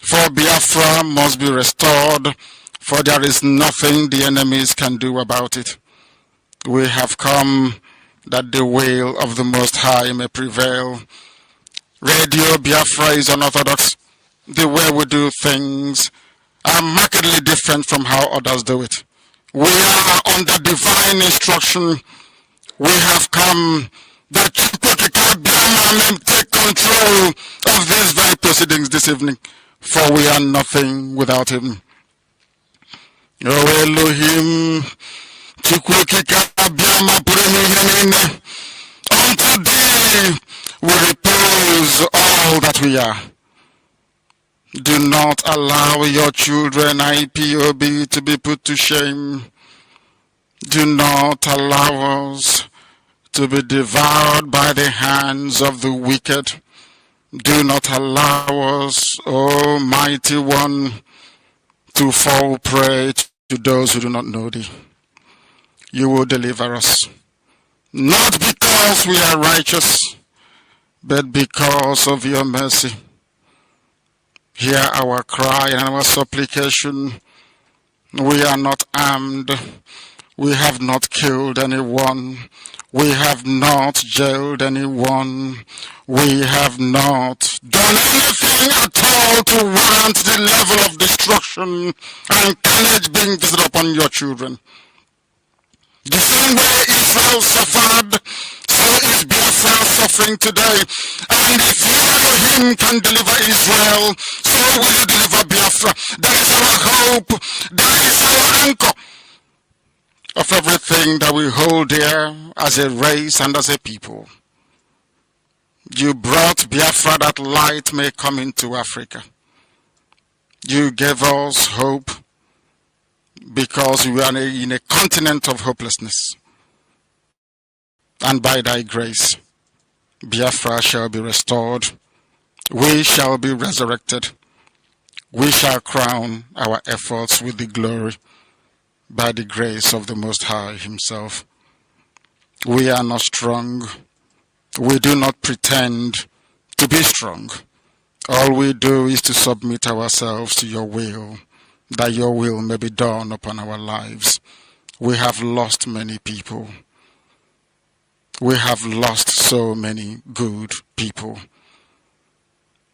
For Biafra must be restored, for there is nothing the enemies can do about it. We have come that the will of the Most High may prevail. Radio Biafra is unorthodox. The way we do things are markedly different from how others do it. We are under divine instruction. We have come that may take control of these very proceedings this evening, for we are nothing without him. O Elohim, unto thee we repose all that we are. Do not allow your children, IPOB, to be put to shame. Do not allow us to be devoured by the hands of the wicked. Do not allow us, O mighty one, to fall prey to those who do not know thee. You will deliver us, not because we are righteous, but because of your mercy. Hear our cry and our supplication. We are not armed. We have not killed anyone. We have not jailed anyone. We have not done anything at all to warrant the level of destruction and carnage being visited upon your children. The same way Israel suffered, so is Biafra suffering today. And if you, Elohim, can deliver Israel, so will you deliver Biafra. That is our hope. That is our anchor of everything that we hold dear as a race and as a people. You brought Biafra that light may come into Africa. You gave us hope because we are in a continent of hopelessness. And by thy grace, Biafra shall be restored. We shall be resurrected. We shall crown our efforts with the glory by the grace of the Most High himself. We are not strong. We do not pretend to be strong. All we do is to submit ourselves to your will, that your will may be done upon our lives. We have lost many people. We have lost so many good people.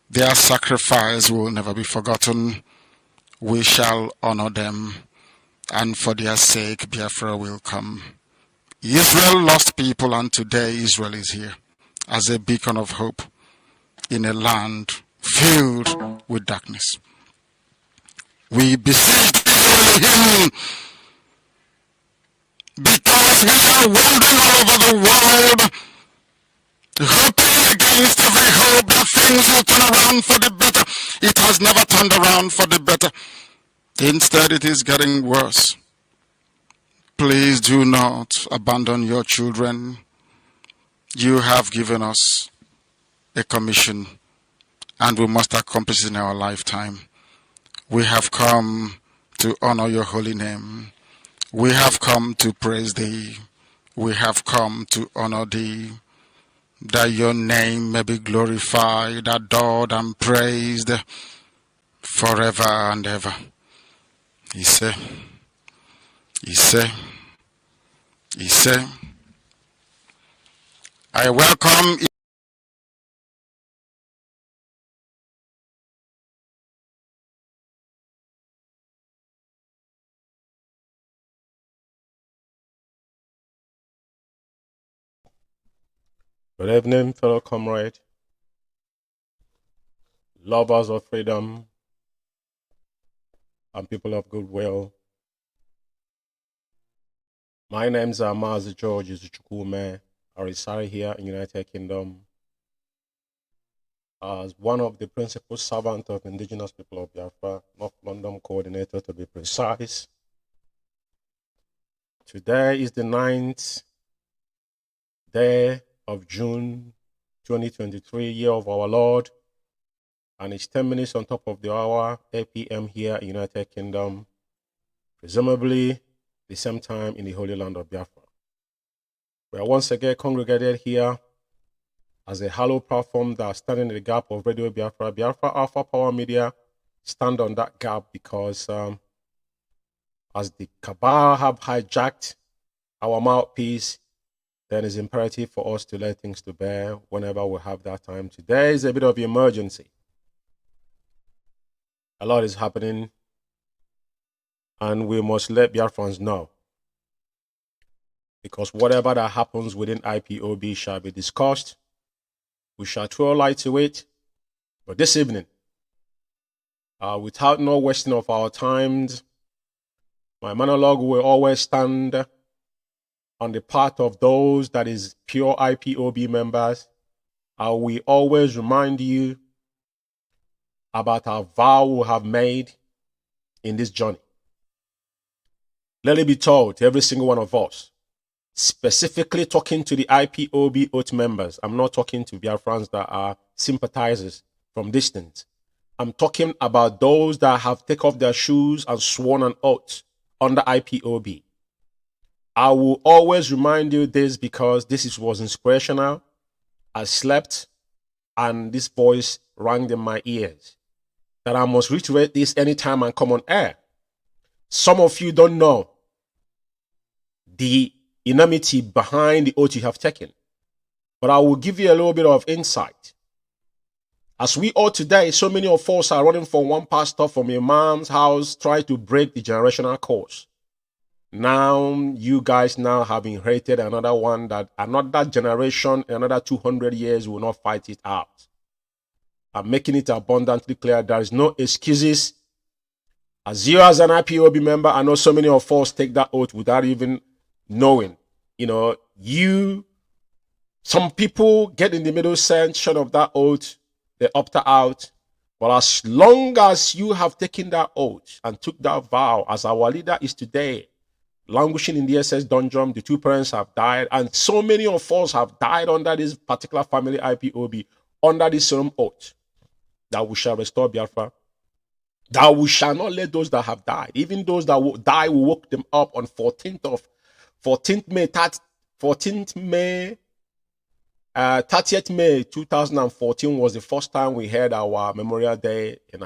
Their sacrifice will never be forgotten. We shall honor them, and for their sake Biafra will come. Israel lost people, and today Israel is here as a beacon of hope in a land filled with darkness. We beseech him because we are wandering all over the world, hoping against every hope that things will turn around for the better. It has never turned around for the better. Instead, it is getting worse. Please do not abandon your children. You have given us a commission, and we must accomplish it in our lifetime. We have come to honor your holy name. We have come to praise thee. We have come to honor thee, that your name may be glorified, adored, and praised forever and ever. He said, I welcome Good evening, fellow comrade, lovers of freedom, and people of goodwill. My name is Mazi Umeh. I reside here in United Kingdom as one of the principal servants of indigenous people of Biafra, North London coordinator to be precise. Today is the 9th day of June 2023, year of our Lord, and it's 10 minutes on top of the hour, 8 p.m. here in United Kingdom, presumably the same time in the Holy Land of Biafra. We are once again congregated here as a hallowed platform that is standing in the gap of Radio Biafra, Biafra Alpha Power Media, stand on that gap because as the Cabal have hijacked our mouthpiece, then it's imperative for us to let things to bear whenever we have that time. Today is a bit of an emergency. A lot is happening, and we must let Biafrans know. Because whatever that happens within IPOB shall be discussed. We shall throw light to it. But this evening, without no wasting of our times, my monologue will always stand on the part of those that is pure IPOB members. I will always remind you about our vow we have made in this journey. Let it be told to every single one of us, specifically talking to the IPOB oath members. I'm not talking to Biafrans that are sympathizers from distance. I'm talking about those that have taken off their shoes and sworn an oath under IPOB. I will always remind you this because this was inspirational. I slept and this voice rang in my ears that I must reiterate this anytime I come on air. Some of you don't know the enormity behind the oath you have taken, but I will give you a little bit of insight. As we all today, so many of us are running from one pastor from a mom's house, trying to break the generational curse. Now, you guys now have inherited another one that another generation, another 200 years will not fight it out. I'm making it abundantly clear there is no excuses. As you as an IPOB member, I know so many of us take that oath without even knowing. You know, some people get in the middle section of that oath, they opt out. But as long as you have taken that oath and took that vow, as our leader is today, languishing in the SS dungeon, the two parents have died, and so many of us have died under this particular family IPOB, under this same oath, that we shall restore Biafra, that we shall not let those that have died, even those that will die, we woke them up on 14th May 30th May 2014 was the first time we had our Memorial Day, and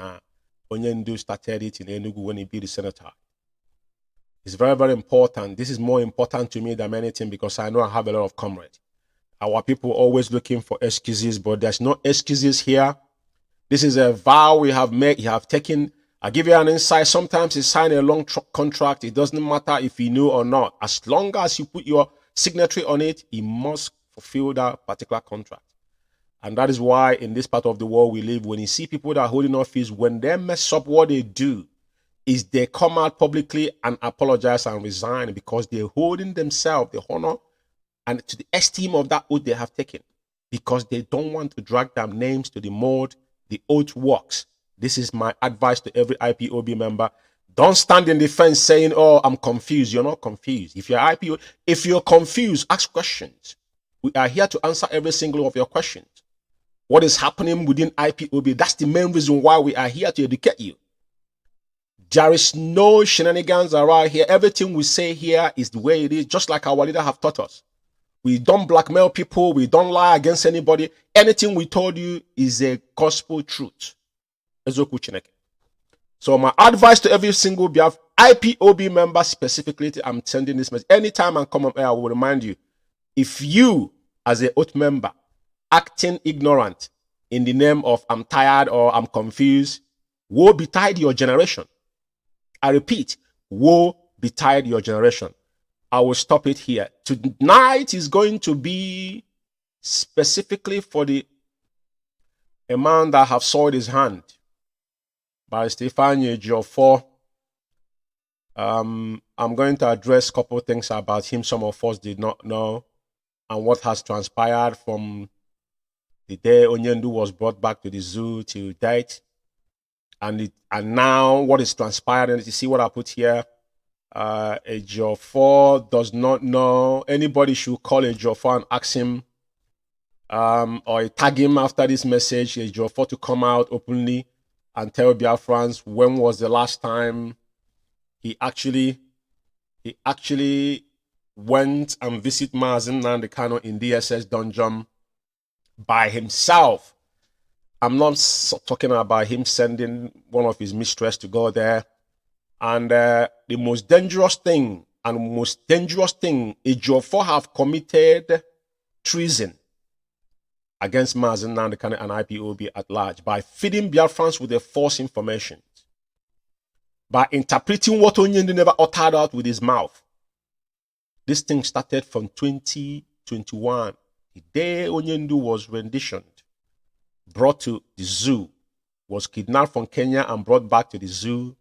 Onyendu started it in Enugu when he beat the senator. It's very, very important. This is more important to me than anything because I know I have a lot of comrades. Our people always looking for excuses, but there's no excuses here. This is a vow we have made, you have taken. I give you an insight. Sometimes you sign a long contract. It doesn't matter if you knew or not. As long as you put your signature on it, you must fulfill that particular contract. And that is why in this part of the world we live, when you see people that are holding office, when they mess up, what they do is they come out publicly and apologize and resign because they're holding themselves, the honor and to the esteem of that oath they have taken, because they don't want to drag their names to the mud. The oath works. This is my advice to every IPOB member. Don't stand in the fence saying, oh, I'm confused. You're not confused. If you're confused, ask questions. We are here to answer every single of your questions. What is happening within IPOB? That's the main reason why we are here, to educate you. There is no shenanigans around here. Everything we say here is the way it is, just like our leader have taught us. We don't blackmail people. We don't lie against anybody. Anything we told you is a gospel truth. So my advice to every single IPOB member specifically, I'm sending this message. Anytime I come on air, I will remind you, if you, as a oath member, acting ignorant in the name of I'm tired or I'm confused, woe betide your generation. I repeat, woe betide your generation. I will stop it here. Tonight is going to be specifically for a man that have soiled his hand, by Stefania Jofor. I'm going to address a couple of things about him some of us did not know, and what has transpired from the day Onyendu was brought back to the zoo till date, and now what is transpiring. You see what I put here? Ejiofor does not know. Anybody should call Ejiofor and ask him, or tag him after this message, Ejiofor, to come out openly and tell Biafrans when was the last time he actually went and visit Mazi Nnamdi Kanu in DSS dungeon by himself I'm not talking about him sending one of his mistress to go there. And the most dangerous thing, Ejiofor have committed treason against Mazi Nnamdi and IPOB at large by feeding Biafrans with a false information, by interpreting what Onyendu never uttered out with his mouth. This thing started from 2021, the day Onyendu was renditioned, brought to the zoo, was kidnapped from Kenya and brought back to the zoo.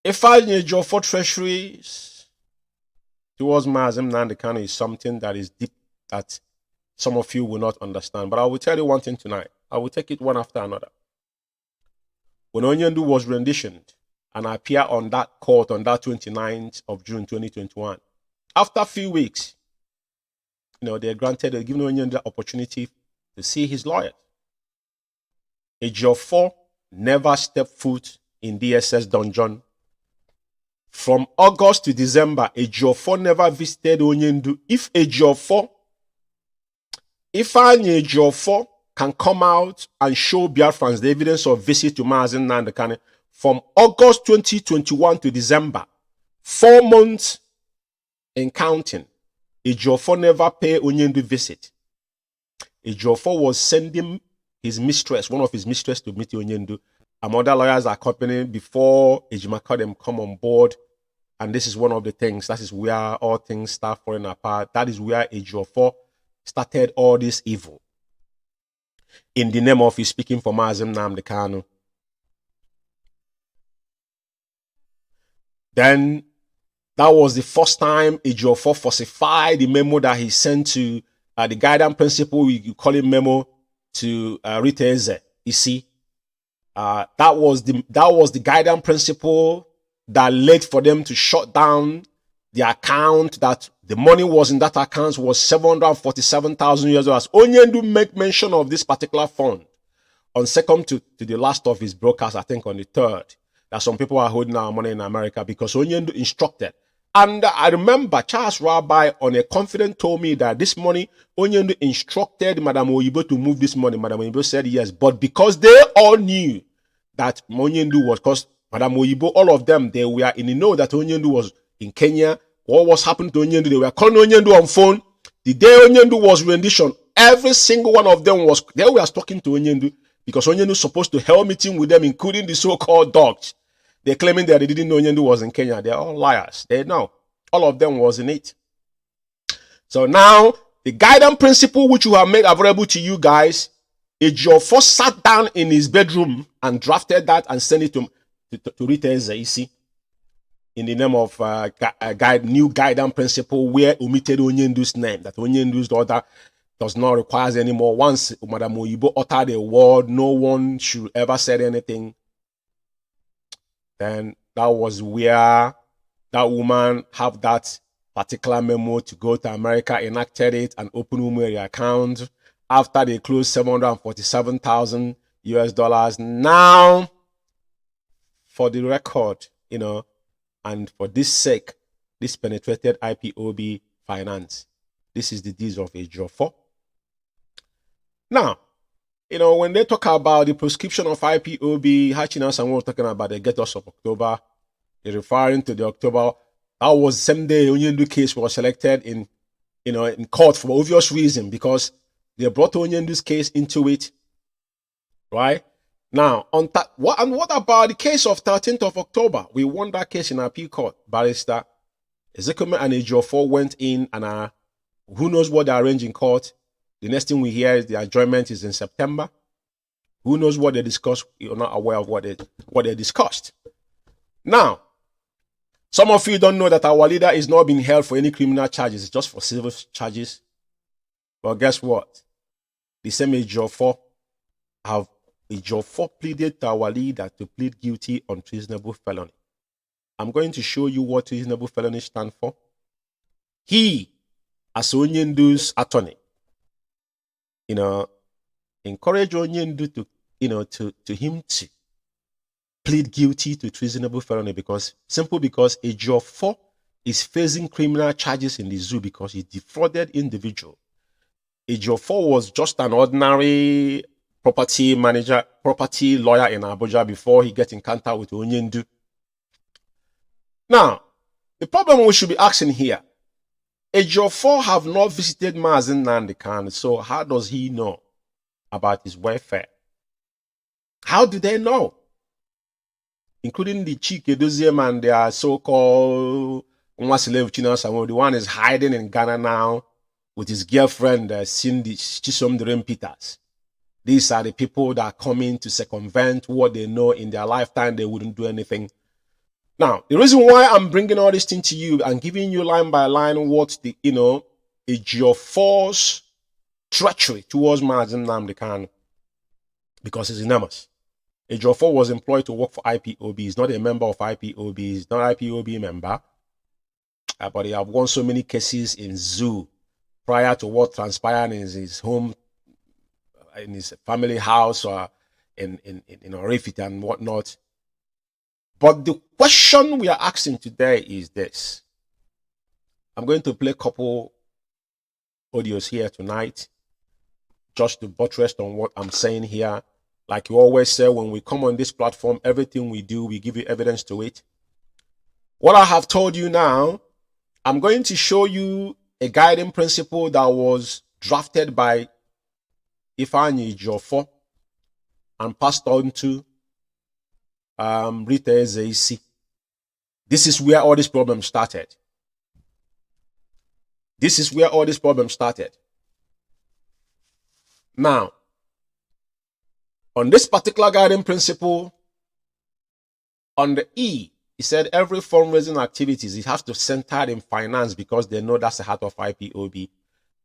If I Ejiofor treasuries towards Mazi Nnamdi is something that is deep, that some of you will not understand. But I will tell you one thing tonight. I will take it one after another. When Onyendu was renditioned and appeared on that court on that 29th of June 2021, after a few weeks, they gave Onyendu the opportunity to see his lawyers. Ejiofor never stepped foot in DSS dungeon. From August to December, Ejiofor never visited Onyendu. If Ejiofor can come out and show Biafrans the evidence of visit to Mazi Nnamdi from August 2021 to December, 4 months in counting, Ejiofor never paid Onyendu visit. Ejiofor was sending his mistress, one of his mistress, to meet Onyendu, and other lawyers are accompanying before Ejimaka come on board. And this is one of the things, that is where all things start falling apart. That is where Ejiofor started all this evil in the name of his speaking for Mazi Nnamdi Kanu. Then that was the first time Ejiofor falsified the memo that he sent to the guidance principal, you call it memo, to Rita Eze. You see, that was the guidance principle that led for them to shut down the account. That the money was in that account was $747,000. Onyendu made mention of this particular fund on second to the last of his broadcast, I think on the 3rd, that some people are holding our money in America because Onyendu instructed. And I remember Charles Rabbi on a confident told me that this money, Onyendu instructed Madam Oyibo to move this money. Madam Oyibo said yes, but because they all knew that Onyendu was, because Madam Oyibo, all of them, they were in the know that Onyendu was in Kenya. What was happening to Onyendu? They were calling Onyendu on phone. The day Onyendu was rendition, every single one of them they were talking to Onyendu because Onyendu was supposed to held meeting with them, including the so-called dogs. They're claiming that they didn't know Onyendu was in Kenya. They're all liars. They know. All of them was in it. So now, the guidance principle which we have made available to you guys, Ejiofor sat down in his bedroom and drafted that and sent it to Rita Eze, in the name of new guidance principle where omitted Onyendu's name, that Onyendu's daughter does not require anymore. Once Madam Oyibo uttered a word, no one should ever say anything. Then that was where that woman have that particular memo to go to America, enacted it, and open Umeh account after they closed $747,000. Now, for the record, and for this sake, this penetrated IPOB finance. This is the deeds of Ejiofor. Now, when they talk about the prescription of IPOB, Hachina Samuel talking about the Gators of October, they're referring to the October. That was the same day Onyendu case was selected in court for obvious reason, because they brought Onyendu's case into it, right? Now, what about the case of 13th of October? We won that case in our appeal court. Barrister Ezekiel and Ejiofor went in, and who knows what they arranged in court. The next thing we hear is the adjournment is in September. Who knows what they discussed? You're not aware of what they discussed. Now, some of you don't know that our leader is not being held for any criminal charges. It's just for civil charges. But guess what? The same Ejiofor pleaded to our leader to plead guilty on treasonable felony. I'm going to show you what treasonable felony stands for. He, as Onyendu's attorney, encourage Onyendu to him to plead guilty to treasonable felony because Ejiofor is facing criminal charges in the zoo because he defrauded individual. Ejiofor was just an ordinary property manager, property lawyer in Abuja before he gets in contact with Onyendu. Now, the problem we should be asking here, Ejiofor have not visited Mazi Nnamdi Kanu, so how does he know about his welfare? How do they know? Including the Chike Doziem and their so-called the one is hiding in Ghana now with his girlfriend, Cindy Chisom Peters. These are the people that are coming to circumvent what they know in their lifetime. They wouldn't do anything. Now, the reason why I'm bringing all this thing to you and giving you line by line what the, Ejiofor's treachery towards Mazi Nnamdi Kanu, because it's enormous. Ejiofor was employed to work for IPOB. He's not a member of IPOB. He's not an IPOB member. But he have won so many cases in zoo prior to what transpired in his home, in his family house, or in Orifit and whatnot. But the question we are asking today is this. I'm going to play a couple audios here tonight just to buttress on what I'm saying here. Like you always say, when we come on this platform, everything we do, we give you evidence to it. What I have told you now, I'm going to show you a guiding principle that was drafted by Ifeanyi Ejiofor and passed on to Rita Ezeisi. This is where all this problem started. This is where all this problem started. Now, on this particular guiding principle, on the E, he said every fundraising activities, it has to center in finance because they know that's the heart of IPOB.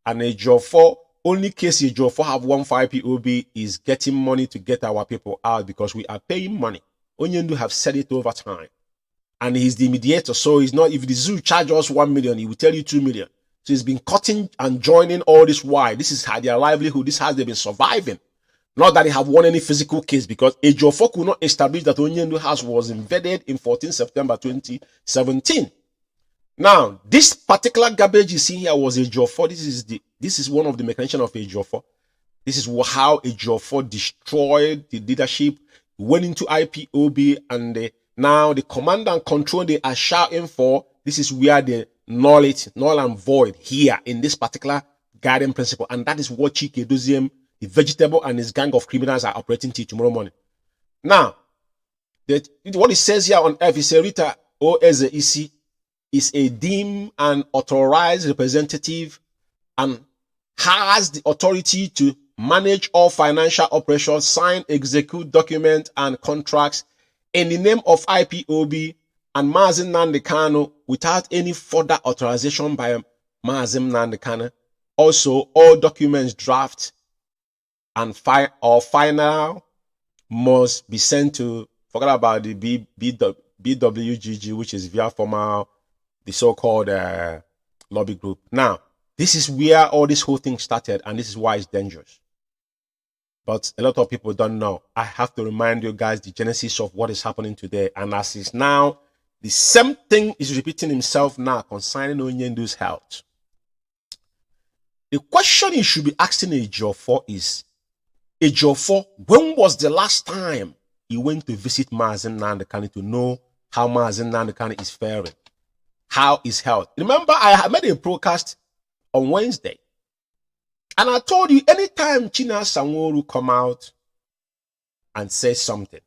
And Ejiofor, only case Ejiofor have won for IPOB is getting money to get our people out because we are paying money. Onyendu have said it over time. And he's the mediator, so he's not, if the zoo charge us 1 million, he will tell you 2 million. So he's been cutting and joining all this while. This is how their livelihood, this is how they've been surviving. Not that they have won any physical case, because Ejiofor could not establish that Onyendu house was invaded in 14 September 2017. Now, this particular garbage you see here was Ejiofor. This is one of the mechanisms of Ejiofor. This is how Ejiofor destroyed the leadership, went into IPOB, and now the command and control they are shouting for, this is where they null and void here in this particular guiding principle. And that is what Chike Doziem, the vegetable, and his gang of criminals are operating till tomorrow morning. Now, what it says here on F is Rita Ezeisi is a deemed and authorized representative and has the authority to manage all financial operations, sign, execute documents and contracts in the name of IPOB and Mazi Nnamdi Kanu without any further authorization by Mazi Nnamdi Kanu. Also, all documents draft and final must be sent to, forget about the BWGG, which is via formal, the so-called lobby group. Now, this is where all this whole thing started, and this is why it's dangerous. But a lot of people don't know. I have to remind you guys the genesis of what is happening today. And as is now, the same thing is repeating himself now concerning Onyendu's health. The question you should be asking Ejiofor is, Ejiofor, when was the last time you went to visit Mazi Nnamdi Kanu to know how Mazi Nnamdi Kanu is faring? How is health? Remember, I made a broadcast on Wednesday. And I told you, anytime China Sanwo-Olu come out and say something,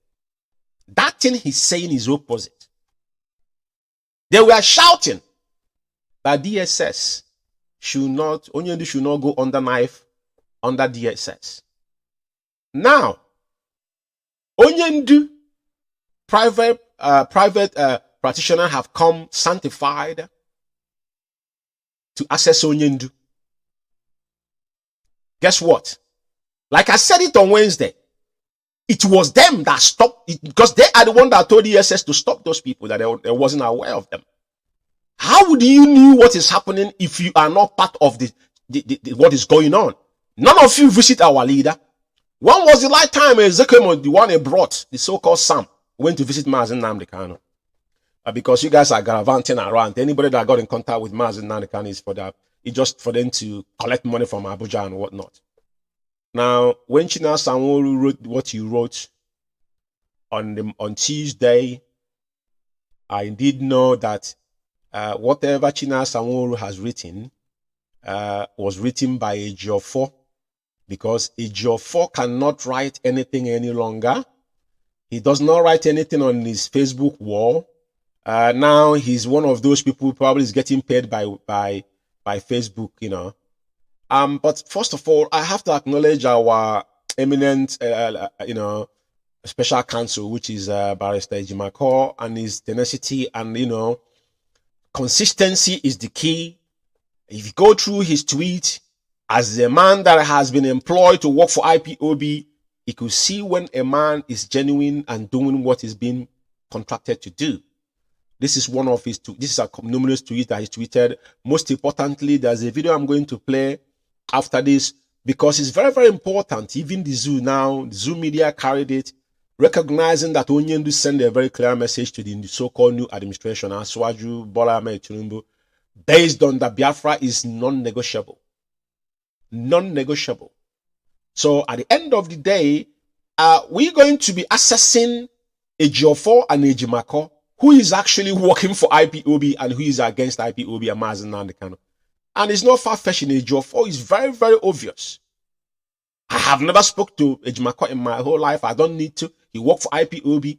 that thing he's saying is opposite. They were shouting that DSS should not, Onyendu should not go under knife under DSS. Now, Onyendu, private practitioner have come sanctified to access Onyendu. Guess what? Like I said it on Wednesday, it was them that stopped it because they are the one that told the DSS to stop those people that they wasn't aware of them. How would you know what is happening if you are not part of the what is going on? None of you visit our leader. When was the last time Ezekiel, the one he brought, the so-called Sam, went to visit Mazi Nnamdi Kanu? Because you guys are gallivanting around. Anybody that got in contact with Mazi Nnamdi Kanu is for that It's just for them to collect money from Abuja and whatnot. Now, when China Sanwo-Olu wrote what he wrote on Tuesday, I did know that whatever China Sanwo-Olu has written was written by a Geofor, because a Geofor cannot write anything any longer. He does not write anything on his Facebook wall. Now he's one of those people who probably is getting paid by Facebook, you know. But first of all, I have to acknowledge our eminent, you know, special counsel, which is Barrister Ejimako, and his tenacity and, you know, consistency is the key. If you go through his tweet, as a man that has been employed to work for IPOB, he could see when a man is genuine and doing what he's been contracted to do. This is one of his, this is a numerous tweets that he tweeted. Most importantly, there's a video I'm going to play after this, because it's very, very important. Even the Zoo now, the Zoo media carried it, recognizing that Onyendu sent a very clear message to the so-called new administration, Aswaju Bola Ahmed Tinubu, based on that Biafra is non-negotiable. Non-negotiable. So at the end of the day, we're going to be assessing a Geofor and a Jimako, who is actually working for IPOB and who is against IPOB and Mazi Umeh. And it's not far-fetched in a Geofor. It's very, very obvious. I have never spoke to Ejimako in my whole life. I don't need to. He worked for IPOB.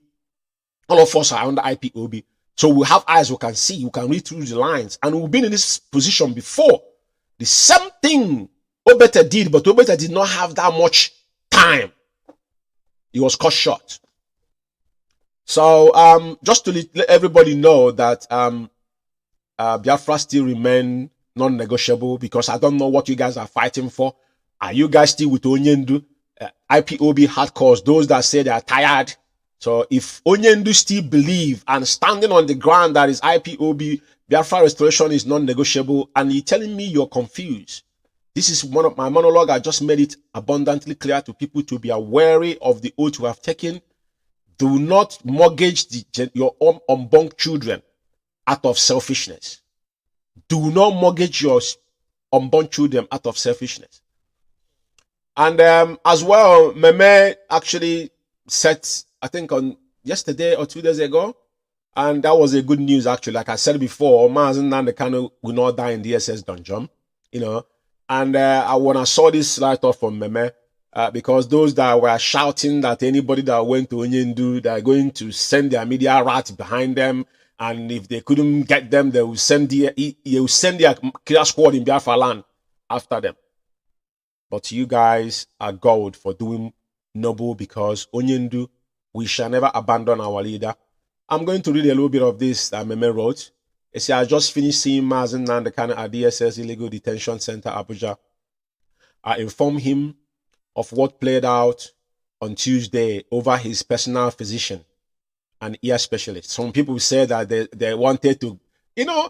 All of us are under IPOB. So we have eyes we can see. We can read through the lines. And we've been in this position before. The same thing Obeta did, but Obeta did not have that much time. He was cut short. So just to let everybody know that Biafra still remain non-negotiable, because I don't know what you guys are fighting for. Are you guys still with Onyendu? IPOB hardcores, those that say they are tired. So if Onyendu still believe and standing on the ground that is IPOB, Biafra restoration is non-negotiable, and you're telling me you're confused. This is one of my monologue. I just made it abundantly clear to people to be wary of the oath you have taken. Do not mortgage your unborn children out of selfishness. Do not mortgage your unborn children out of selfishness. And as well, Meme actually said, I think on yesterday or 2 days ago, and that was a good news actually. Like I said before, Mazi Umeh Kanu will not die in the SS dungeon, you know. And when I saw this write-off from Meme, because those that were shouting that anybody that went to Onyendu, they're going to send their media rat behind them, and if they couldn't get them, they will send their killer squad in Biafra land after them. But you guys are gold for doing noble, because Onyendu, we shall never abandon our leader. I'm going to read a little bit of this that Meme wrote. It says, I just finished seeing Mazi Umeh Kanu at DSS Illegal Detention Center, Abuja. I informed him of what played out on Tuesday over his personal physician and ear specialist. Some people say that they wanted to, you know,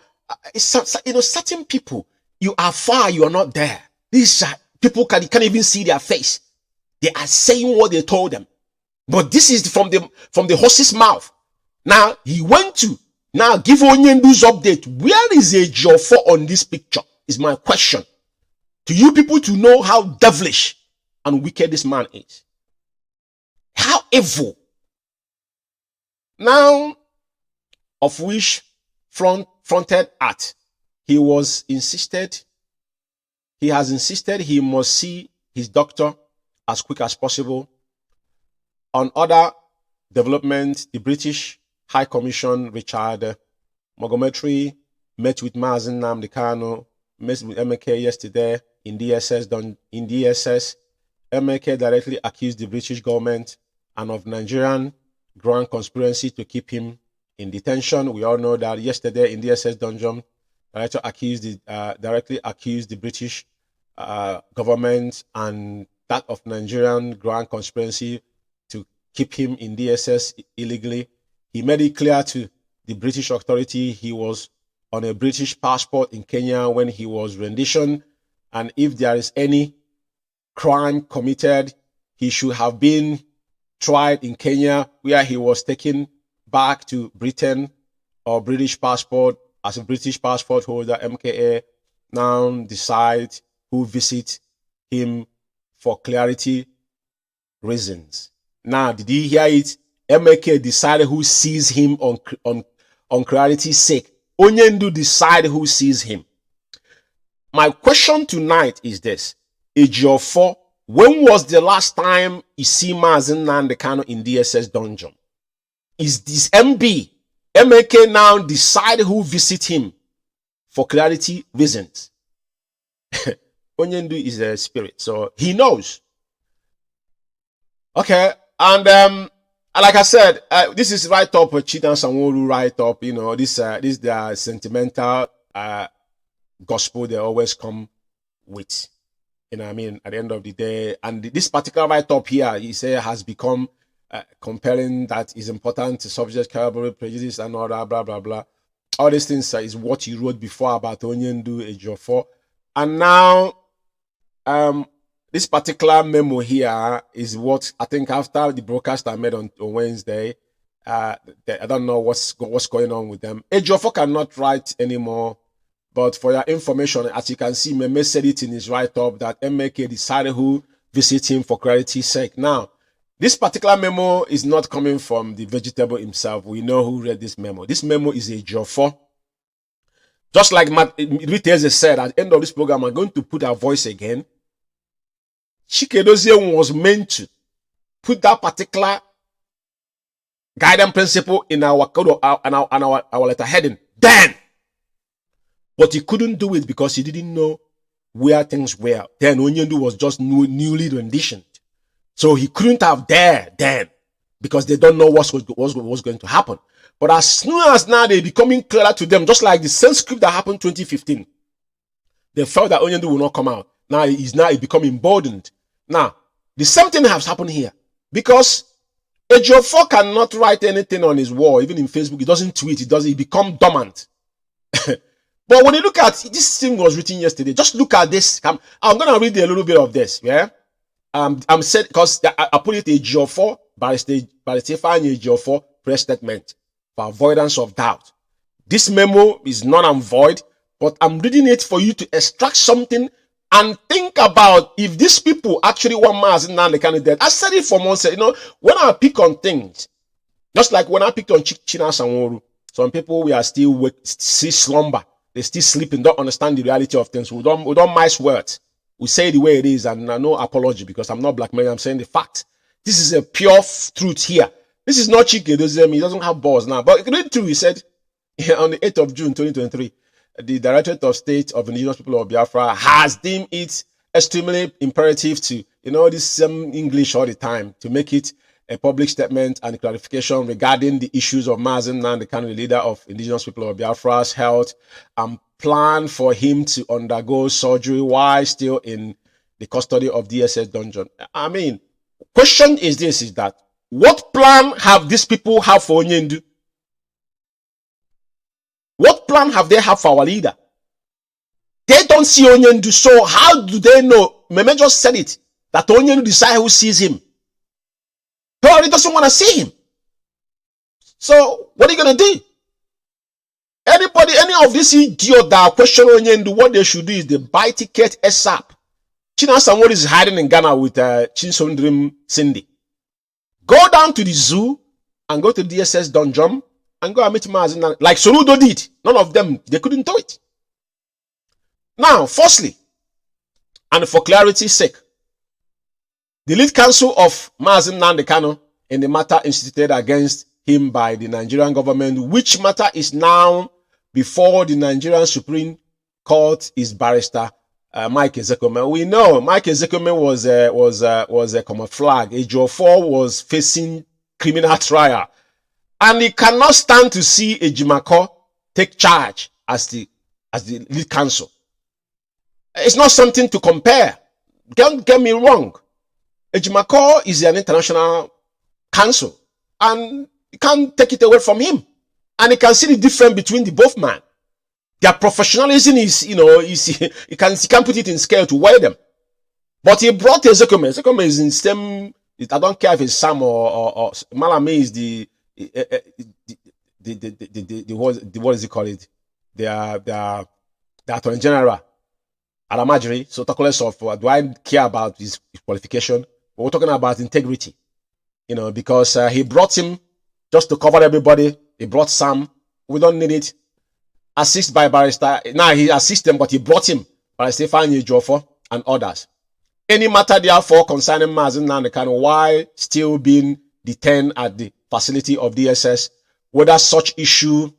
certain people, you are far, you are not there. These people can't even see their face. They are saying what they told them. But this is from the horse's mouth. Now, he went to now give Onyendu's update. Where is a Geofor on this picture? Is my question to you people, to know how devilish and wicked this man is. How evil. Now, of which fronted at, he has insisted he must see his doctor as quick as possible. On other developments, the British High Commission, Richard Montgomery, met with Mazi Nnamdi Kanu, met with MK yesterday in DSS. MK directly accused the British government and of Nigerian grand conspiracy to keep him in detention. We all know that yesterday in DSS dungeon, directly accused the British government and that of Nigerian grand conspiracy to keep him in DSS illegally. He made it clear to the British authority he was on a British passport in Kenya when he was renditioned, and if there is any crime committed, he should have been tried in Kenya, where he was taken back to Britain or British passport as a British passport holder, MKA, now decide who visit him for clarity reasons. Now, did you hear it? MK decided who sees him on clarity's sake. Onyendu decide who sees him. My question tonight is this. Ejiofor, when was the last time you see Mazi Nnamdi Kanu in DSS dungeon? Is this MK now decide who visit him for clarity reasons? Onyendu is a spirit, so he knows. Okay, and like I said, this is right up a Chidan Sanwo-Olu right up. You know, this the sentimental gospel they always come with. You know what I mean? At the end of the day, and this particular write up here, he say has become compelling, that is important to subject Cabal prejudice and all that, blah blah blah. All these things is what he wrote before about Onyendu Ejiofor, and now this particular memo here is what I think after the broadcast I made on Wednesday. I don't know what's going on with them. Ejiofor cannot write anymore. But for your information, as you can see, Meme said it in his write-up that MK decided who visit him for clarity's sake. Now, this particular memo is not coming from the vegetable himself. We know who read this memo. This memo is Ejiofor. Just like Riteze said, at the end of this program, I'm going to put our voice again. Chikedozie was meant to put that particular guiding principle in our code and our letter heading. Then! But he couldn't do it because he didn't know where things were. Then Onyendu was just newly renditioned. So he couldn't have dared then because they don't know what's going to happen. But as soon as now they're becoming clearer to them, just like the same script that happened 2015, they felt that Onyendu will not come out. Now he's become emboldened. Now, the same thing has happened here because Ejiofor cannot write anything on his wall, even in Facebook. He doesn't tweet. He become dormant. But when you look at this thing was written yesterday, just look at this. I'm gonna read a little bit of this. Yeah, I'm said because I put it Ejiofor, Barrister Ejiofor press statement for avoidance of doubt. This memo is not and void, but I'm reading it for you to extract something and think about if these people actually want Mazi Nnamdi Kanu dead. I said it for months. You know, when I pick on things, just like when I picked on Chidan Sanwo-Olu, some people we are still slumber. They still sleeping, don't understand the reality of things. We don't mice words. We say it the way it is, and no apology because I'm not blackmailing. I'm saying the fact. This is a pure truth here. This is not Chike. He doesn't have balls now. But read through, he said on the 8th of June 2023, the Directorate of State of Indigenous People of Biafra has deemed it extremely imperative to, you know, this English all the time, to make it a public statement and clarification regarding the issues of Mazi Nnamdi Kanu, the leader of Indigenous People of Biafra's health, and plan for him to undergo surgery while still in the custody of DSS dungeon. I mean, question is this, is that what plan have these people have for Onyendu? What plan have they have for our leader? They don't see Onyendu, so how do they know? Meme just said it, that Onyendu decides who sees him. Probably doesn't want to see him. So, what are you going to do? Anybody, any of these idiots that question Onyendu, what they should do is they buy ticket ASAP. Chidan Sanwo-Olu is hiding in Ghana with Chinsondrim Cindy. Go down to the zoo and go to DSS dungeon and go and meet Mazi Nnamdi. Like Soludo did. None of them, they couldn't do it. Now, firstly, and for clarity's sake, the lead counsel of Mazi Nnamdi Kanu in the matter instituted against him by the Nigerian government, which matter is now before the Nigerian Supreme Court, is Barrister Mike Ezekweme. We know Mike Ezekweme was a common flag. Ejiofor was facing criminal trial, and he cannot stand to see Ejimako take charge as the lead counsel. It's not something to compare. Don't get me wrong. Ejimako is an international counsel, and you can't take it away from him. And you can see the difference between the both men. Their professionalism is, you know, you can't put it in scale to weigh them. But he brought Ezekweme. Ezekweme is in same. I don't care if it's Sam or Malame is the what is it called? The Attorney General. Aramajiri, so talk less of do I care about his qualification? But we're talking about integrity, you know, because he brought him just to cover everybody. He brought Sam. We don't need it. Assist by Barrister. Now he assists them, but he brought him. Barrister Fanny Jofo and others. Any matter therefore concerning Mazi Nnamdi Kanu, why still being detained at the facility of DSS, whether such issue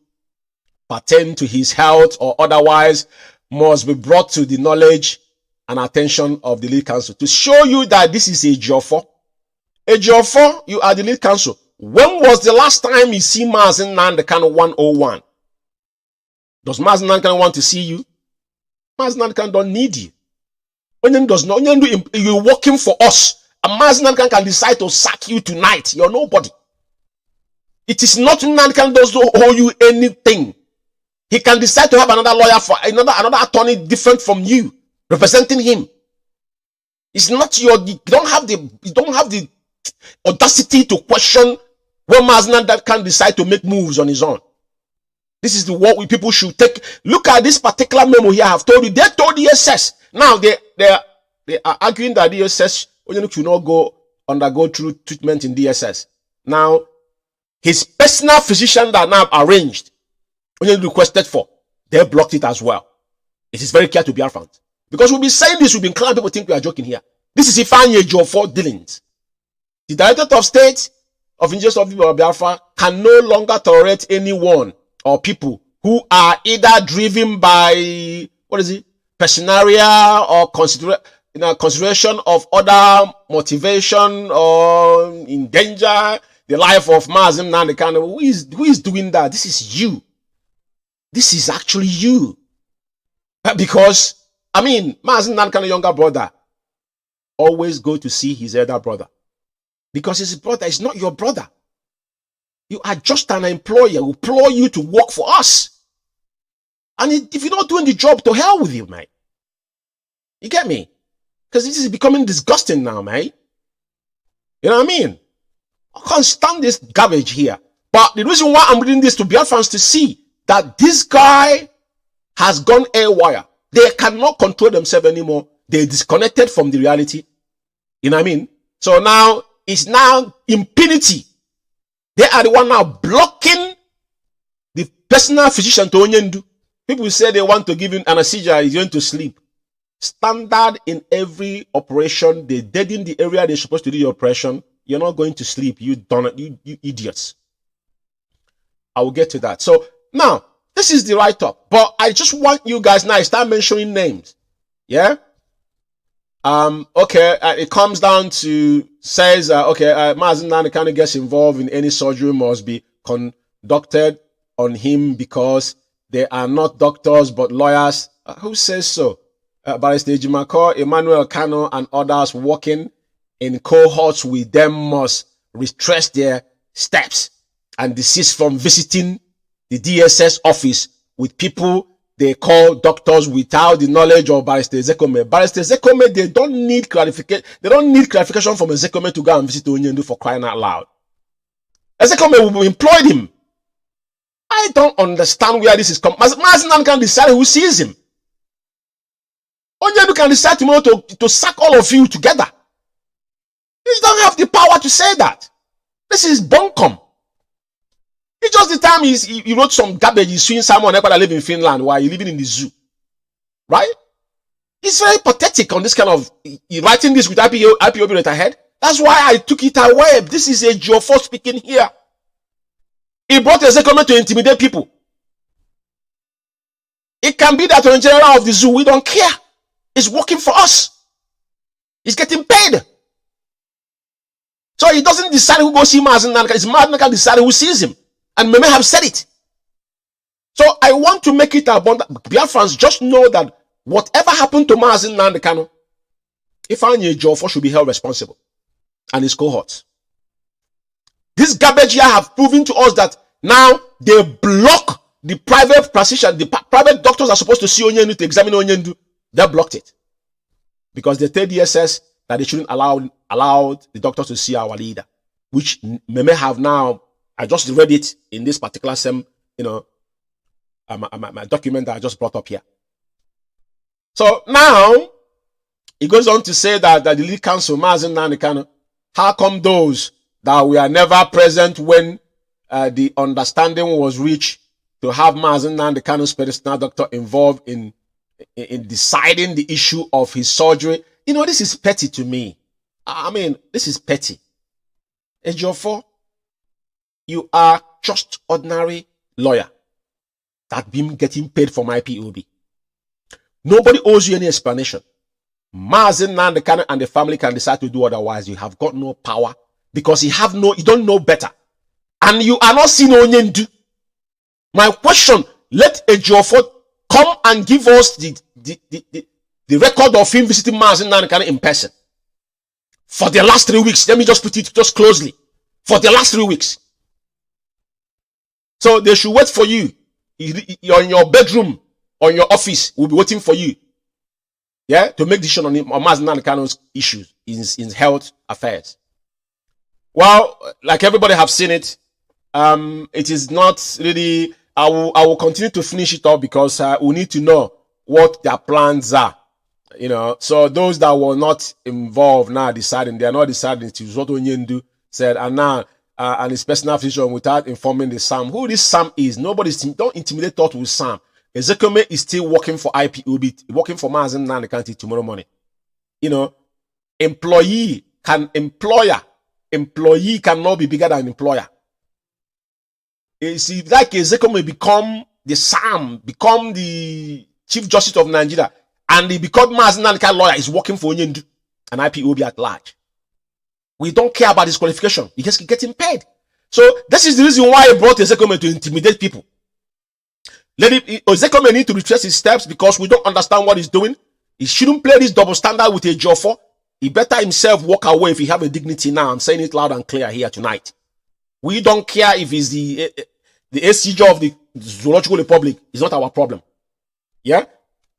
pertain to his health or otherwise, must be brought to the knowledge and attention of the lead counsel to show you that this is a Jofo. A Jofo, you are the lead counsel. When was the last time you see Mazi Nnamdi Kanu 101? Does Mazi Nnamdi Kanu want to see you? Mazi Nnamdi Kanu don't need you. Onyen does not. You're working for us. And Mazi Nnamdi Kanu can decide to sack you tonight. You're nobody. It is not Nnamdi Kanu does not owe you anything. He can decide to have another lawyer for another attorney different from you, representing him. It's not your. You don't have the audacity to question when Mazi Nnamdi Kanu decide to make moves on his own. This is the what we people should take. Look at this particular memo here. I have told you. They told the DSS. Now they are arguing that DSS should not undergo through treatment in DSS. Now his personal physician that now arranged, requested for, they blocked it as well. It is very clear to Biafrans. Because we'll be saying this, we've been clear, people think we are joking here. This is Ifanye Jofo dealings. The Director of State of Injustice of Biafra can no longer tolerate anyone or people who are either driven by, personaria or consideration of other motivation or endanger the life of Mazi Nnamdi Kanu. Who is doing that? This is you. This is actually you. Because, Mazi Nnamdi Kanu younger brother always go to see his elder brother. Because his brother is not your brother. You are just an employer who employ you to work for us. And if you're not doing the job, to hell with you, mate. You get me? Because this is becoming disgusting now, mate. You know what I mean? I can't stand this garbage here. But the reason why I'm reading this to Biafrans to see that this guy has gone haywire. They cannot control themselves anymore. They're disconnected from the reality. You know what I mean? So now, it's now impunity. They are the one now blocking the personal physician to Onyendu. People say they want to give him anesthesia, he's going to sleep. Standard in every operation, they dead in the area they're supposed to do the operation. You're not going to sleep, you idiots. I will get to that. So now, this is the write-up. But I just want you guys now, start mentioning names. Yeah? Okay, it comes down to, says, Mazi Nnamdi Kanu gets involved in any surgery must be conducted on him because they are not doctors but lawyers. Who says so? Barrister Ejimako, Emmanuel Kanu, and others working in cohorts with them must retrace their steps and desist from visiting the DSS office with people they call doctors without the knowledge of Barrister Zekome. Barrister Zekome, they don't need clarification. They don't need clarification from Zekome to go and visit Onyendu, for crying out loud. Zekome will employ him. I don't understand where this is coming. Mazi Nnamdi can decide who sees him. Onyendu can decide tomorrow to sack all of you together. You don't have the power to say that. This is bunkum. It's just the time he wrote some garbage. He's suing someone that live in Finland while he's living in the zoo. Right? It's very pathetic on this kind of, writing this with IPOB letterhead. That's why I took it away. This is a Jofo speaking here. He brought a Zekome to intimidate people. It can be that the general of the zoo, we don't care. He's working for us. He's getting paid. So he doesn't decide who goes see Mazi Nnamdi Kanu. It's Mazi Nnamdi Kanu decide who sees him. And Meme have said it. So I want to make it abundant. Biafrans, just know that whatever happened to Mazi Nnamdi Kanu, Ifanye Jofo should be held responsible. And his cohorts. This garbage here have proven to us that now they block the private practitioner. The private doctors are supposed to see Onyendu, to examine Onyendu. They blocked it. Because they told DSS that they shouldn't allow the doctors to see our leader. Which Meme have now. I just read it in this particular my document that I just brought up here. So now, he goes on to say that the lead counsel, Mazi Umeh, how come those that were never present when the understanding was reached to have Mazi Umeh's personal doctor involved in deciding the issue of his surgery? You know, this is petty to me. I mean, this is petty. Ejiofor, you are just ordinary lawyer that been getting paid from IPOB. Nobody owes you any explanation. Mazi Umeh and the family can decide to do otherwise. You have got no power because you don't know better. And you are not seeing Onyendu. My question, let Ejiofor come and give us the record of him visiting Mazi Umeh in person. For the last 3 weeks. Let me just put it just closely. For the last 3 weeks. So they should wait for you. You're in your bedroom or in your office. We'll be waiting for you. Yeah, to make decision on Mazi Umeh's issues in health affairs. Well, like everybody have seen it, it is not really. I will continue to finish it up because we need to know what their plans are. You know, so those that were not involved now deciding, they are not deciding. It is what Onyendu said, and now and his personal physician without informing the Sam. Who this Sam is? Don't intimidate thought with Sam. Excellency is still working for IPOB, working for Mazi Umeh tomorrow morning. You know, employee cannot be bigger than employer. It's like Excellency become the Sam, become the Chief Justice of Nigeria, and he become Mazi Umeh lawyer is working for Onyendu and IPOB at large. We don't care about his qualification. He just getting paid. So this is the reason why he brought Excellency to intimidate people. Excellency need to retrace his steps because we don't understand what he's doing. He shouldn't play this double standard with Ejiofor. He better himself walk away if he have a dignity now. I'm saying it loud and clear here tonight. We don't care if he's the SCJ of the Zoological Republic. It's not our problem. Yeah?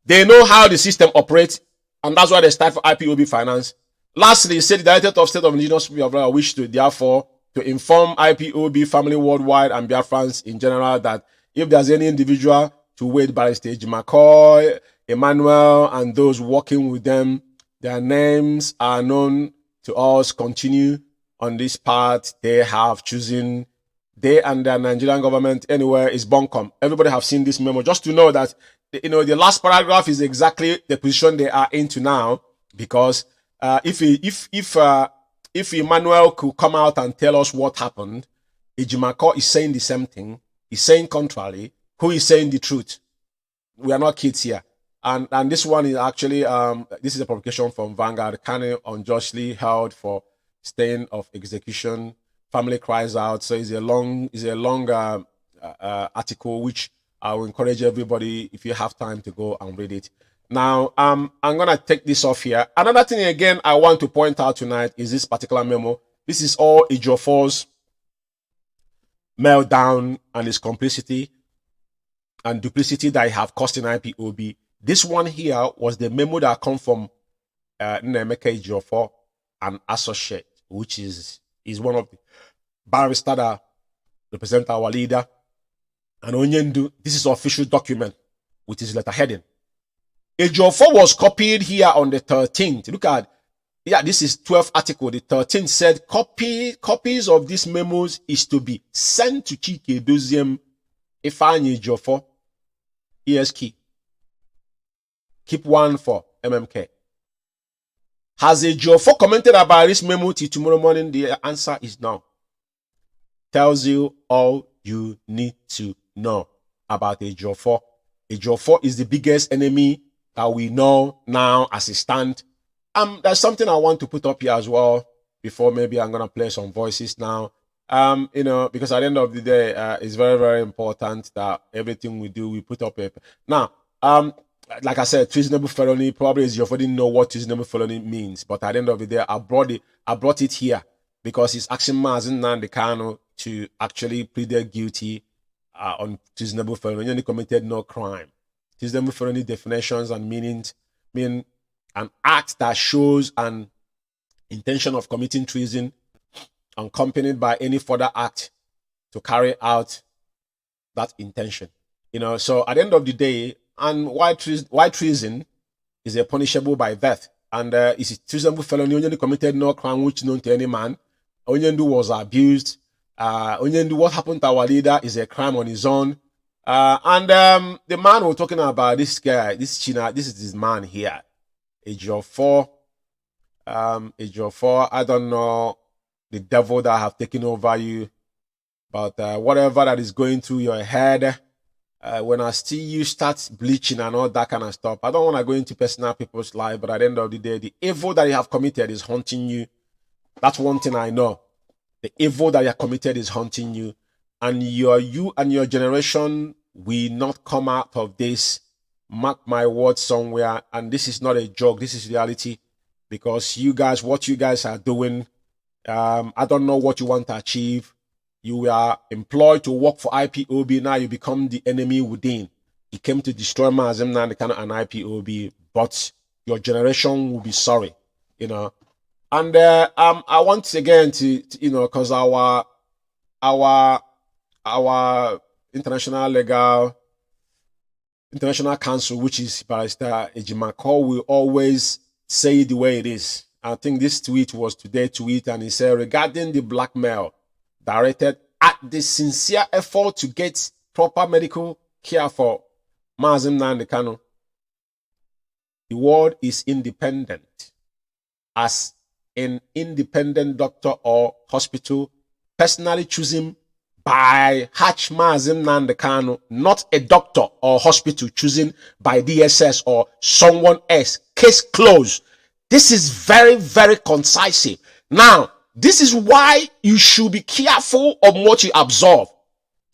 They know how the system operates, and that's why they start for IPOB finance. Lastly, he said the Director of State of Indigenous Biafra wish to therefore to inform IPOB family worldwide and Biafrans in general that if there's any individual to wait by stage, McCoy, Emmanuel, and those working with them, their names are known to us. Continue on this path they have chosen. They and their Nigerian government anywhere is bunkum. Everybody have seen this memo. Just to know that, you know, the last paragraph is exactly the position they are into now. Because if Emmanuel could come out and tell us what happened, Ejimako is saying the same thing. He's saying contrary. Who is saying the truth? We are not kids here. And this one is actually this is a publication from Vanguard. Kanu unjustly held for staying of execution. Family cries out. So it's a long article which I will encourage everybody, if you have time, to go and read it. Now I'm gonna take this off here. Another thing again I want to point out tonight is this particular memo. This is all Ejiofor's meltdown and his complicity and duplicity that I have caused in IPOB. This one here was the memo that come from Nnamdi Ejiofor, an associate, which is one of the barristers that represent our leader. And Onyendu, this is official document with his letter heading. Ejiofor was copied here on the 13th. Look at, yeah, this is 12th article. The 13th said copies of these memos is to be sent to Chike Doziem Ifeanyi Ejiofor, ESK. Keep one for MMK. Has Ejiofor commented about this memo till tomorrow morning? The answer is no. Tells you all you need to know about Ejiofor. Ejiofor is the biggest enemy that we know now as it stands. There's something I want to put up here as well before maybe I'm gonna play some voices now. You know, because at the end of the day, it's very, very important that everything we do, we put up a now. Like I said, treasonable felony, probably Ejiofor didn't know what treasonable felony means, but at the end of the day, I brought it here because he's asking Mazi Nnamdi Kanu to actually plead guilty on treasonable felony. He only committed no crime. Treasonable felony definitions and meanings mean an act that shows an intention of committing treason accompanied by any further act to carry out that intention. You know, so at the end of the day, and why treason? is a punishable by death. And is a treasonable felony. Onyendu committed no crime which known to any man. Onyendu was abused. Onyendu, what happened to our leader is a crime on his own. And the man we're talking about, this guy, this China, this is this man here, age of 4. I don't know the devil that have taken over you, but whatever that is going through your head, when I see you start bleaching and all that kind of stuff, I don't want to go into personal people's life, but at the end of the day, the evil that you have committed is haunting you. That's one thing I know. The evil that you have committed is haunting you, and you and your generation will not come out of this. Mark my words somewhere, and this is not a joke. This is reality, because you guys, what you guys are doing, I don't know what you want to achieve. You are employed to work for IPOB. Now you become the enemy within. He came to destroy Mazi Umeh and IPOB, but your generation will be sorry, you know. And I want again to you know, because our international council, which is Barrister Ejimako, will always say it the way it is. I think this tweet was today's tweet, and he said, regarding the blackmail directed at the sincere effort to get proper medical care for Mazi Umeh and Kanu, the word is independent, as an independent doctor or hospital personally chosen by Hatch Mazi Umeh and Kanu, not a doctor or hospital chosen by DSS or someone else. Case closed. This is very, very concise. Now, this is why you should be careful of what you absorb.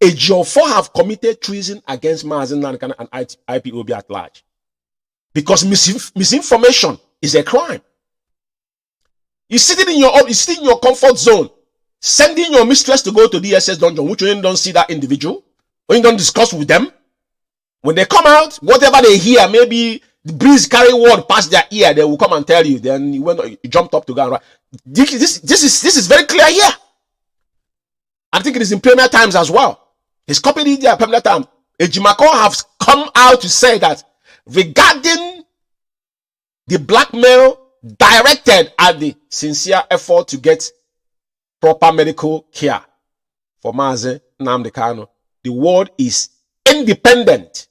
Ejiofor have committed treason against Mazi Umeh and IPOB at large, because misinformation is a crime. You're sitting in your comfort zone, sending your mistress to go to DSS dungeon, which you don't see that individual, when you don't discuss with them. When they come out, whatever they hear, maybe the breeze carry word past their ear, they will come and tell you. Then you jumped up to go and write. This is very clear here. I think it is in Premier Times as well. He's copied it there, Premier Times. Ejimako has come out to say that regarding the blackmail directed at the sincere effort to get proper medical care for Mazi Nnamdi Kanu, the word is independent.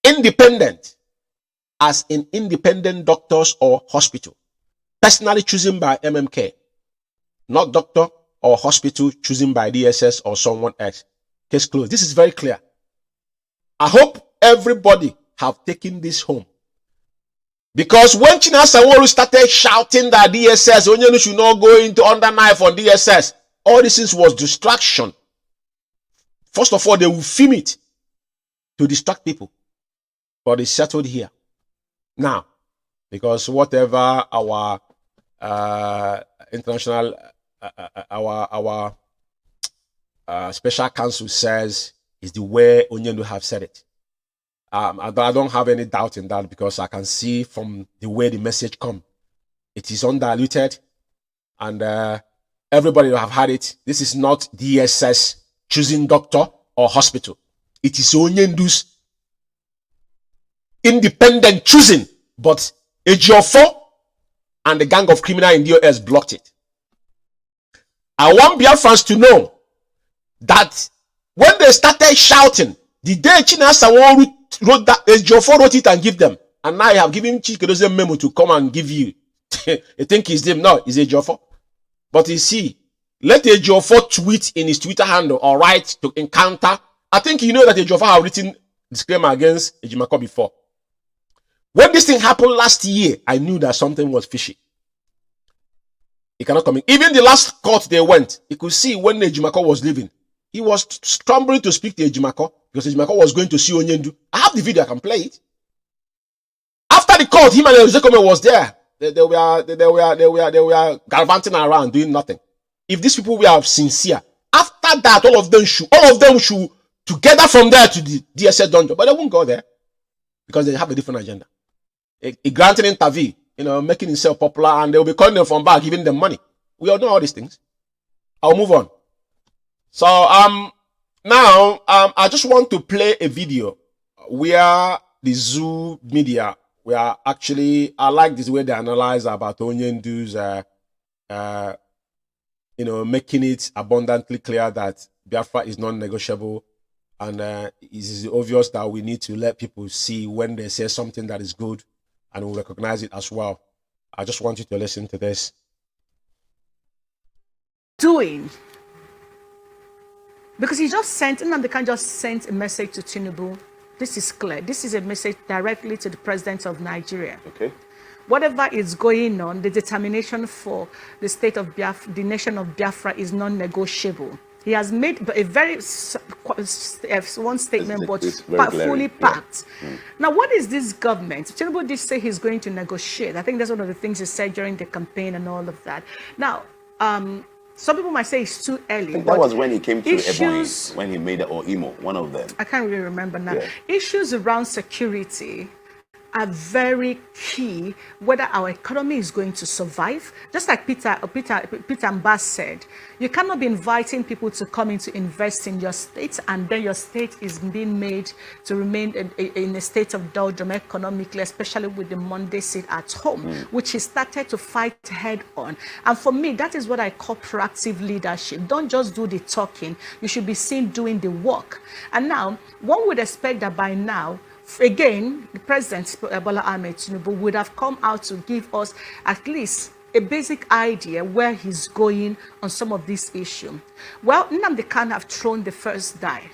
Independent, as in independent doctors or hospital, personally chosen by MMK, not doctor or hospital chosen by DSS or someone else. Case closed. This is very clear. I hope everybody have taken this home. Because when China Sanwo-Olu started shouting that DSS, Onyenu should not go into under knife on DSS, all this was distraction. First of all, they will film it to distract people. But it's settled here. Now, because whatever our international, our special counsel says is the way Onyenu have said it. I don't have any doubt in that, because I can see from the way the message come. It is undiluted, and everybody will have had it. This is not DSS choosing doctor or hospital. It is Onyendu's independent choosing, but Ejiofor and the gang of criminal in DOS blocked it. I want Biafrans to know that when they started shouting, the day China Sanwo-Olu wrote that, Ejiofor wrote it and give them. And now I have given Chikedozie memo to come and give you. You think it's them? No, it's Ejiofor. But you see, let Ejiofor tweet in his Twitter handle or write to encounter. I think you know that Ejiofor have written disclaimer against Ejimako before. When this thing happened last year, I knew that something was fishy. He cannot come in. Even the last court they went, you could see when Ejimako was leaving, he was stumbling to speak to Ejimako because Ejimako was going to see Onyendu. I have the video, I can play it. After the court, him and Unshakeable was there. They were galvanizing around, doing nothing. If these people were sincere, after that, all of them should together from there to the DSS dungeon, but they won't go there because they have a different agenda. He granted interview, making himself popular, and they'll be calling them from back, giving them money. We all know all these things. I'll move on. So now I just want to play a video where the Zoo media we are actually, I like this way they analyze about Onyendu's, making it abundantly clear that Biafra is non-negotiable. And it is obvious that we need to let people see when they say something that is good, and we'll recognize it as well. I just want you to listen to this. Doing. Because he just sent, Nnamdi just sent a message to Tinubu. This is clear. This is a message directly to the president of Nigeria. Okay. Whatever is going on, the determination for the state of Biafra, the nation of Biafra, is non-negotiable. He has made a very one statement, but fully packed. Yeah. Now, what is this government? Tinubu did say he's going to negotiate. I think that's one of the things he said during the campaign and all of that. Now, some people might say it's too early. I think that was when he came to Ebonyi, when he made it, or Imo, one of them. I can't really remember now. Yeah. Issues around security are very key, whether our economy is going to survive. Just like Peter Mbas said, you cannot be inviting people to come in to invest in your state, and then your state is being made to remain in a state of doldrum economically, especially with the Monday sit at home, which he started to fight head on. And for me, that is what I call proactive leadership. Don't just do the talking. You should be seen doing the work. And now, one would expect that by now, again, the President Bola Ahmed Tinubu would have come out to give us at least a basic idea where he's going on some of these issues. Well, Nnamdi can have thrown the first die,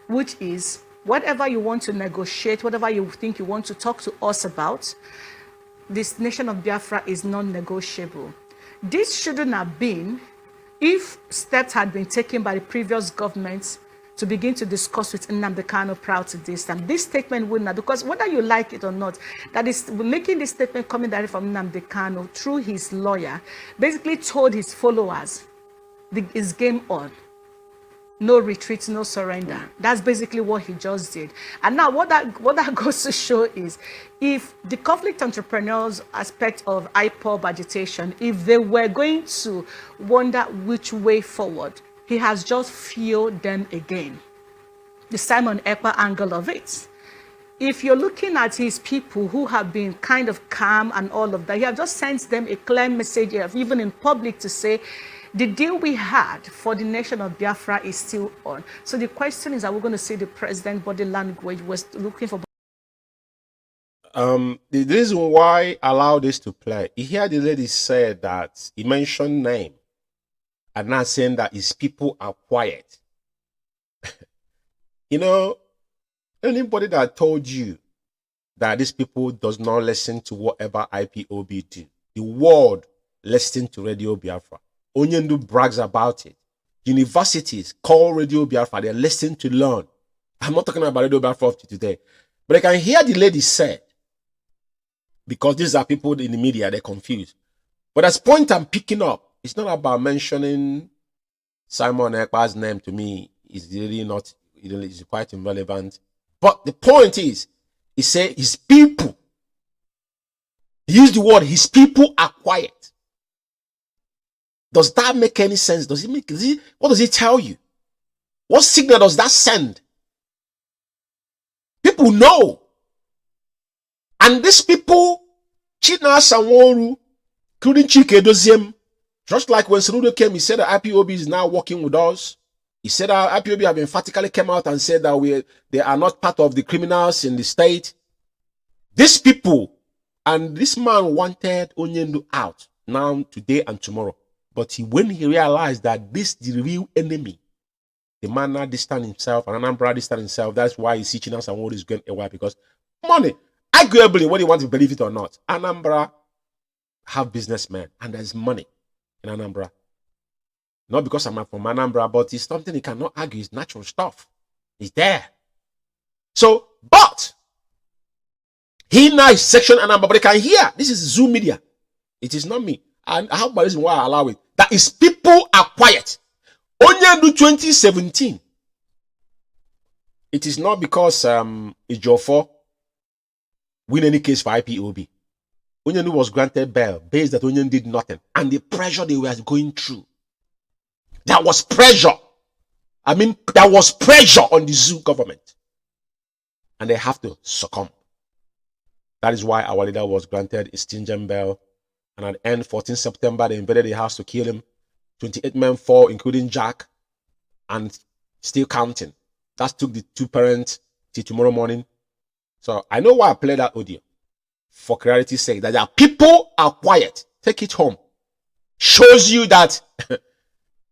which is whatever you want to negotiate, whatever you think you want to talk to us about, this nation of Biafra is non-negotiable. This shouldn't have been if steps had been taken by the previous government to begin to discuss with Nnamdi Kanu prior to this time. This statement would not, because whether you like it or not, that is making this statement coming directly from Nnamdi Kanu through his lawyer, basically told his followers, it's game on. No retreat, no surrender. That's basically what he just did. And now what that goes to show is, if the conflict entrepreneurs aspect of IPOB agitation, if they were going to wonder which way forward, he has just fueled them again. The Simon Ekpa angle of it. If you're looking at his people who have been kind of calm and all of that, he has just sent them a clear message, even in public, to say, the deal we had for the nation of Biafra is still on. So the question is, are we going to see the president body language was looking for? The reason why I allow this to play, you hear the lady said that he mentioned name, and not saying that his people are quiet. Anybody that told you that these people does not listen to whatever IPOB do, the world listen to Radio Biafra. Onyendu brags about it. Universities call Radio Biafra. They listen to learn. I'm not talking about Radio Biafra up to today. But I can hear the lady said, because these are people in the media, they're confused. But as point I'm picking up, it's not about mentioning Simon Ekpa's name to me. It's really not, it's quite irrelevant. But the point is, he said his people, he used the word, his people are quiet. Does that make any sense? What does it tell you? What signal does that send? People know. And these people, China Sanworu, including Chike Doziem, just like when Saludo came, he said that IPOB is now working with us. He said that IPOB have emphatically come out and said that they are not part of the criminals in the state. These people, and this man wanted Onyendu out now, today and tomorrow. But when he realized that this is the real enemy, the man now distanced himself, and Anambra distanced himself. That's why he's teaching us and what is going away, because money, arguably, whether you want to believe it or not, Anambra have businessmen, and there's money in Anambra. Not because I'm from Anambra, but it's something he cannot argue. It's natural stuff. It's there. So, but he now is section Anambra, but they can hear. This is Zoom media. It is not me. And I have my reason why I allow it. That is, people are quiet. Onyendu 2017. It is not because Ejiofor win any case for IPOB. Onyendu was granted bail based that Onyendu did nothing. And the pressure they were going through. There was pressure. I mean, there was pressure on the Zoo government. And they have to succumb. That is why our leader was granted a stingent bail. And at the end, 14 September, they invaded the house to kill him. 28 men fall, including Jack, and still counting. That took the 2 parents till tomorrow morning. So I know why I played that audio. For clarity's sake, that their people are quiet. Take it home. Shows you that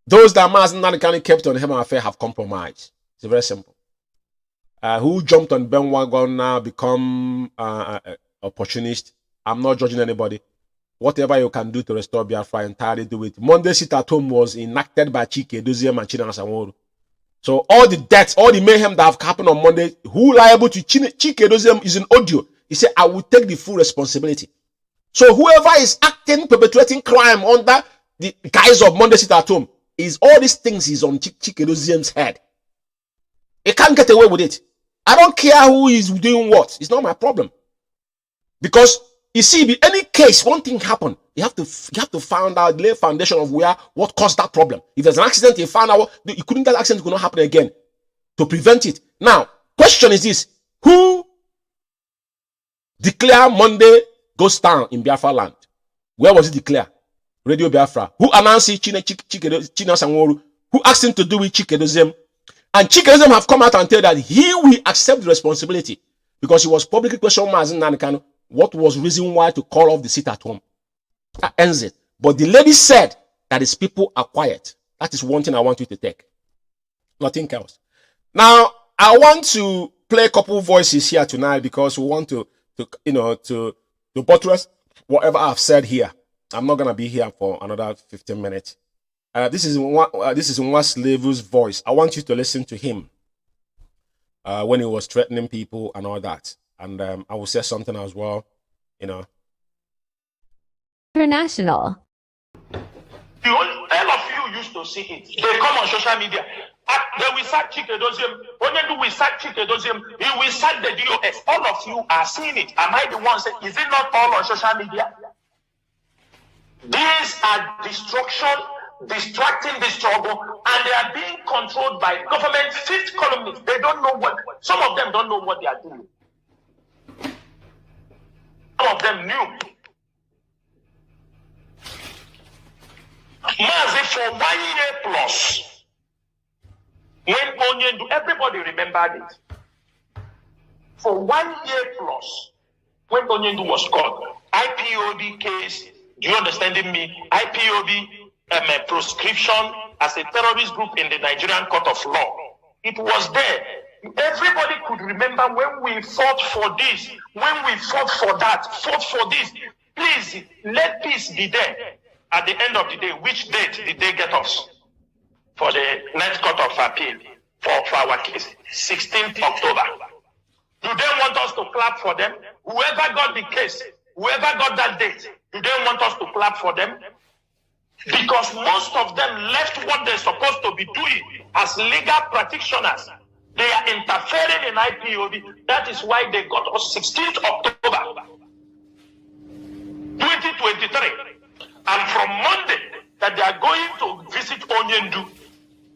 those that Mazi Umeh kept on him affair have compromised. It's very simple. Who jumped on bandwagon now become opportunist? I'm not judging anybody. Whatever you can do to restore Biafra, entirely do it. Monday sit at home was enacted by Chike Doziem and Chinasa Sanwo-Olu. So all the deaths, all the mayhem that have happened on Monday, who liable to Chike Doziem is in audio. He said, I will take the full responsibility. So whoever is acting, perpetrating crime under the guise of Monday sit at home, is all these things is on Chike Doziem's head. He can't get away with it. I don't care who is doing what. It's not my problem. Because you see, in any case, one thing happened. You have to find out, lay foundation of what caused that problem. If there's an accident, you find out you couldn't get accident, it could not happen again. To prevent it. Now, question is this: who declared Monday ghost town in Biafra land? Where was it declared? Radio Biafra. Who announced it? China Sanwo-Olu. Who asked him to do with Chike Doziem? And Chike Doziem have come out and tell that he will accept the responsibility because he was publicly questioned Mazi Umeh. What was the reason why to call off the sit at home? That ends it. But the lady said that his people are quiet. That is one thing I want you to take. Nothing else. Now, I want to play a couple voices here tonight because we want to buttress whatever I've said here. I'm not gonna be here for another 15 minutes. This is Nwaslavu's voice. I want you to listen to him when he was threatening people and all that. And I will say something as well, International. All of you used to see it. They come on social media. They will sack Chike Doziem. When they will sack Chike Doziem, he will sack the DOS. All of you are seeing it. Am I the one saying, is it not all on social media? These are destruction, distracting the struggle, and they are being controlled by government fifth columnists. They don't know some of them don't know what they are doing. Some of them knew. Mazi, for 1 year plus, when Onyendu, everybody remembered it. For 1 year plus, when Onyendu was caught, IPOB case, do you understand me? IPOB proscription as a terrorist group in the Nigerian Court of Law. It was there. Everybody could remember when we fought for this, when we fought for that, fought for this. Please, let peace be there. At the end of the day, which date did they get us for the next court of appeal for our case? 16th October. Do they want us to clap for them? Whoever got the case, whoever got that date, do they want us to clap for them? Because most of them left what they're supposed to be doing as legal practitioners. They are interfering in IPOB. That is why they got us 16th October 2023. And from Monday that they are going to visit Onyendu,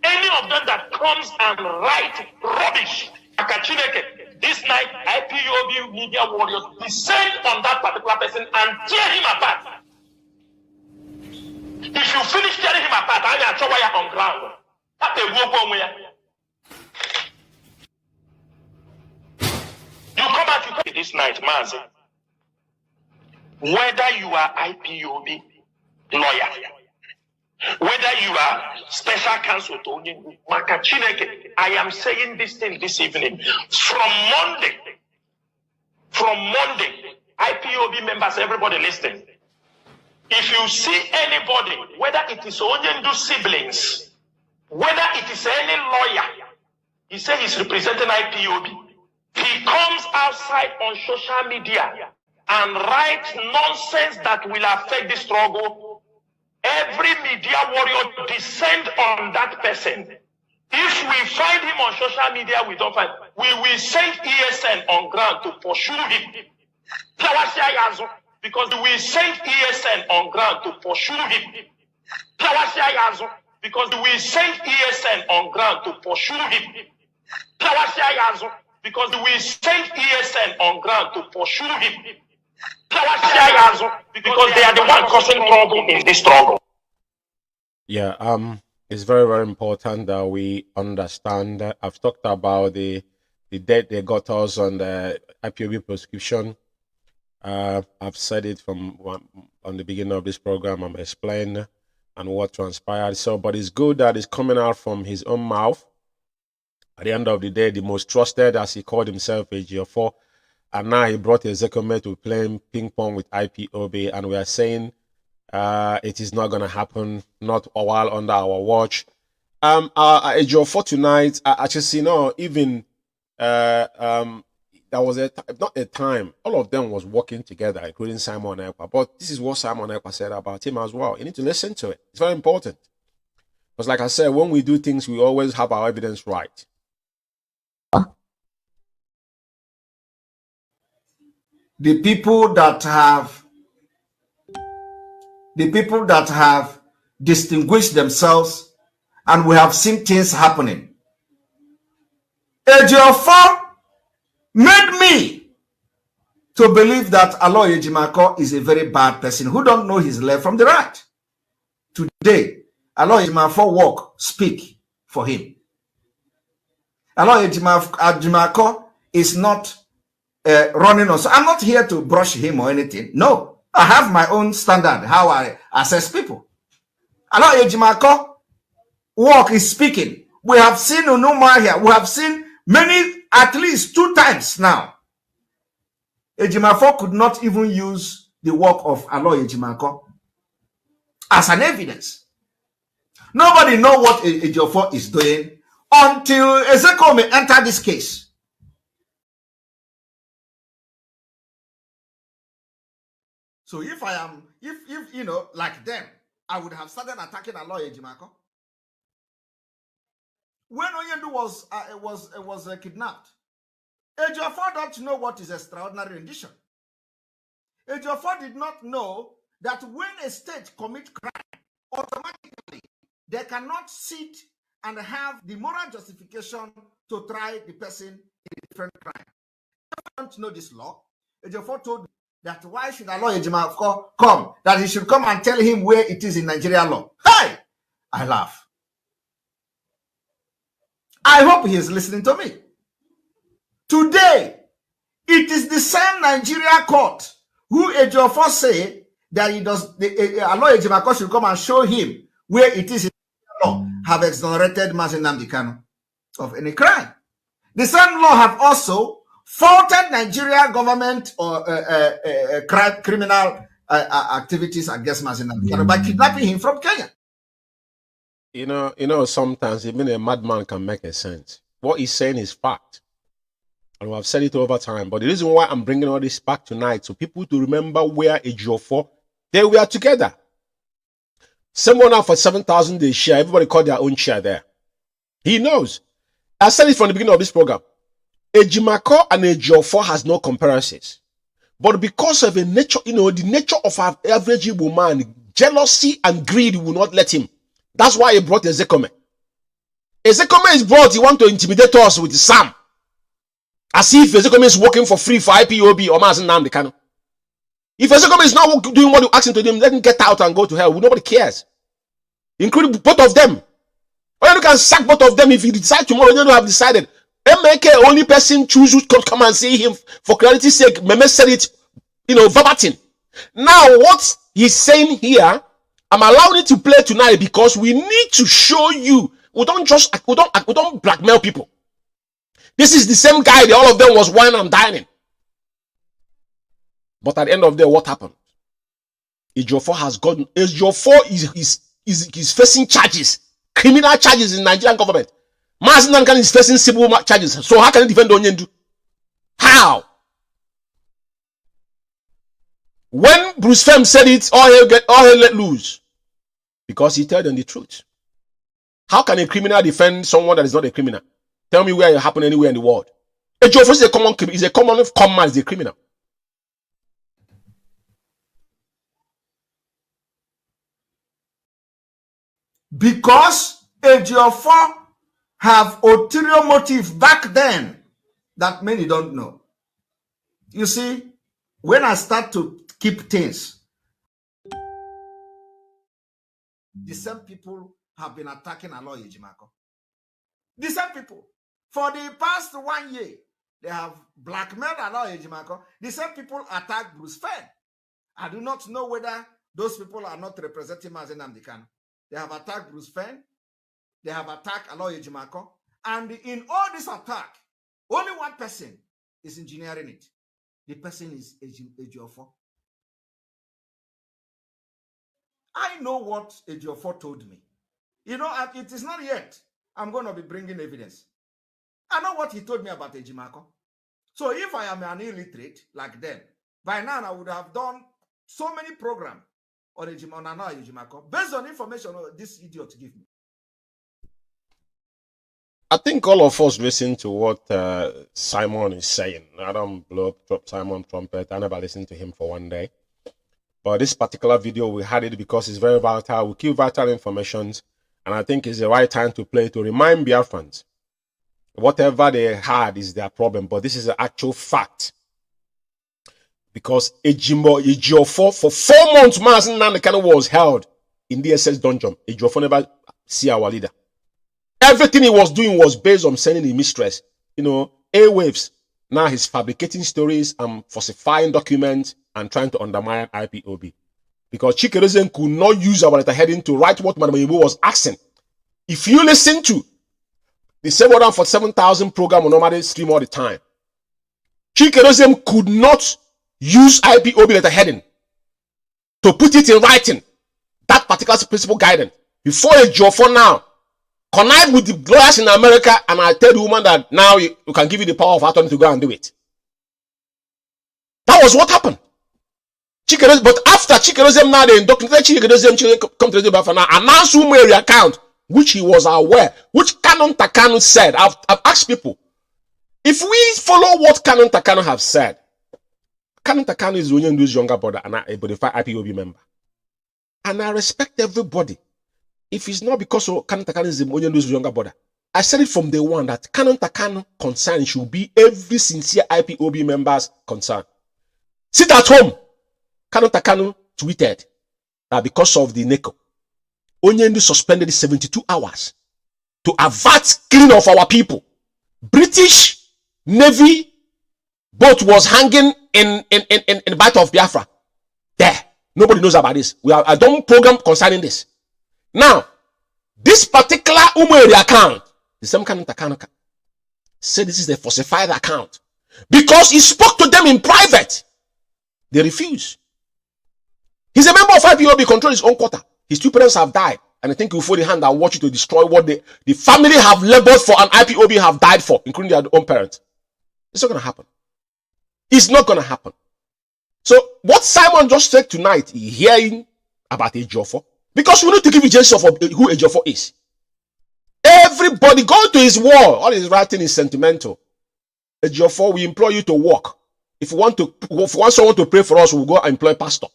any of them that comes and write rubbish, this night IPOB media warriors descend on that particular person and tear him apart. If you finish tearing him apart, I will throw you on ground. That they walk on where. You come out to this night, Mazi. Whether you are IPOB lawyer, whether you are special counsel to Onyendu, I am saying this thing this evening. From Monday, IPOB members, everybody listening. If you see anybody, whether it is Onyendu siblings, whether it is any lawyer, he says he's representing IPOB, he comes outside on social media and writes nonsense that will affect the struggle, every media warrior descend on that person. If we find him on social media, we don't find, we will send ESN on ground to pursue him. Because we send ESN on ground to pursue him. Because we send ESN on ground to pursue him. because we sent ESN on ground to pursue him. Because they are the one causing trouble in this struggle. Yeah, it's very, very important that we understand. I've talked about the debt they got us on the IPOB prescription. I've said it from on the beginning of this program. I'm explaining and what transpired. So, but it's good that it's coming out from his own mouth. At the end of the day, the most trusted, as he called himself, AGO4, and now he brought Ezekiel to playing ping pong with IPOB, and we are saying it is not going to happen, not a while under our watch. AGO4 tonight, actually, you know, even there was not a time, all of them was working together, including Simon Ekpa. But this is what Simon Ekpa said about him as well. You need to listen to it. It's very important. Because like I said, when we do things, we always have our evidence right. The people that have distinguished themselves, and we have seen things happening. Ejiofor made me to believe that Aloy Ejimako is a very bad person who don't know his left from the right. Today, Aloy Ejimako walk, speak for him. Aloy Ejimako is not running on. So I'm not here to brush him or anything. No, I have my own standard, how I assess people. Aloy Ejimako walk is speaking. We have seen Unuma here. We have seen many, at least 2 times now. Ejimafo could not even use the work of Aloy Ejimako as an evidence. Nobody know what Ejiofor is doing until Ezekiel may enter this case. So if I am, if you know, like them, I would have started attacking Aloy Ejimako. When Onyendu was kidnapped, Ejiofor don't know what is extraordinary rendition. Ejiofor did not know that when a state commits crime, automatically they cannot sit and have the moral justification to try the person in a different crime. Ejiofor don't know this law. Ejiofor told that why should Aloy Ejimako come? That he should come and tell him where it is in Nigeria law. Hey! I laugh. I hope he is listening to me. Today, it is the same Nigeria court who Ejiofor say that he does Aloy Ejimako should come and show him where it is in law, have exonerated Mazi Nnamdi Kanu of any crime. The same law have also faulted Nigeria government or criminal activities against Mazi Nnamdi Kanu by kidnapping him from Kenya. You know, sometimes even a madman can make a sense. What he's saying is fact. And I've said it over time. But the reason why I'm bringing all this back tonight, so people to remember where Ejiofor, they were together. Someone for 7,000 they share. Everybody called their own share there. He knows. I said it from the beginning of this program. Ejimako and Ejiofor has no comparisons. But because of the nature, the nature of our average Igbo man, jealousy and greed will not let him. That's why he brought Ezekiel. Ezekiel is brought, he want to intimidate us with Sam. As if Ezekiel is working for free for IPOB or Mazi Nnamdi Kanu. If Ezekiel is not doing what you ask him to do, let him get out and go to hell. Nobody cares. Including both of them. Or you can sack both of them if you decide tomorrow, you don't have decided. MK only person choose who could come and see him for clarity's sake. Meme said it, verbatim. Now, what he's saying here, I'm allowing it to play tonight because we need to show you. We don't blackmail people. This is the same guy that all of them was wine and dining. But at the end of the day, what happened? Ejiofor has gotten. Ejiofor is facing charges, criminal charges in Nigerian government. Mazi Nnamdi Kanu is facing civil charges. So how can he defend Onyendu? How? When Bruce Fem said it, all hell let loose. Because he told them the truth. How can a criminal defend someone that is not a criminal? Tell me where it happened anywhere in the world. Ejiofor is a common man, is a criminal. Because Ejiofor have ulterior motive back then that many don't know. You see, when I start to keep things, the same people have been attacking Aloy Ejimako. The same people. For the past 1 year, they have blackmailed Aloy Ejimako. The same people attack Bruce Fenn. I do not know whether those people are not representing Mazi Nnamdi Kanu. They have attacked Bruce Fenn. They have attacked Aloy Ejimako. And in all this attack, only one person is engineering it. The person is Ejiofor. I know what Ejiofor told me. You know, it is not yet. I'm going to be bringing evidence. I know what he told me about Ejimako. So if I am an illiterate like them, by now I would have done so many programs on Ejimako based on information this idiot gave me. I think all of us listen to what Simon is saying. I don't blow up Simon trumpet. I never listened to him for 1 day. But this particular video, we had it because it's very vital. We keep vital information. And I think it's the right time to play to remind Biafrans. Whatever they had is their problem. But this is an actual fact. Because Ejiofor, for 4 months, Mazi Nnamdi Kanu was held in the SS dungeon. Ejiofor never see our leader. Everything he was doing was based on sending his mistress, you know, airwaves. Now he's fabricating stories and falsifying documents and trying to undermine IPOB. Because Chikerezen could not use our letterheading to write what Madam Yibu was asking. If you listen to the 747,000 program we normally stream all the time, Chikerezen could not use IPOB letterheading to put it in writing. That particular principle guidance. Before Ejiofor now, connive with the lawyers in America, and I tell the woman that now you can give you the power of attorney to go and do it. That was what happened. But after Chikerezen now, they indoctrinated Chikerezen come to the Biafra now, announced Umeh account, which he was aware, which Kanu Takanu said. I've asked people, if we follow what Kanu Takanu have said, Kanu Takanu is Onyendu's younger brother and a bonafide IPOB member. And I respect everybody. If it's not because Kanu Takanu is Onyendu's younger brother, I said it from day one that Kanu Takanu concern should be every sincere IPOB member's concern. Sit at home. Kanu Takanu tweeted that because of the NECO, Onyendu suspended 72 hours to avert killing of our people. British Navy boat was hanging in the Bight of Biafra. There. Nobody knows about this. I done program concerning this. Now, this particular Umeh account, the same Kanu Takanu said this is a falsified account because he spoke to them in private. They refuse. He's a member of IPOB, control his own quota. His 2 parents have died, and I think he'll fold the hand and watch it to destroy what the family have labored for and IPOB have died for, including their own parents. It's not going to happen. It's not going to happen. So, what Simon just said tonight, hearing about Ejiofor, because we need to give you gist of who Ejiofor is. Everybody go to his wall. All his writing is sentimental. Ejiofor, we implore you to work. If we want someone to pray for us, we'll go and employ pastor.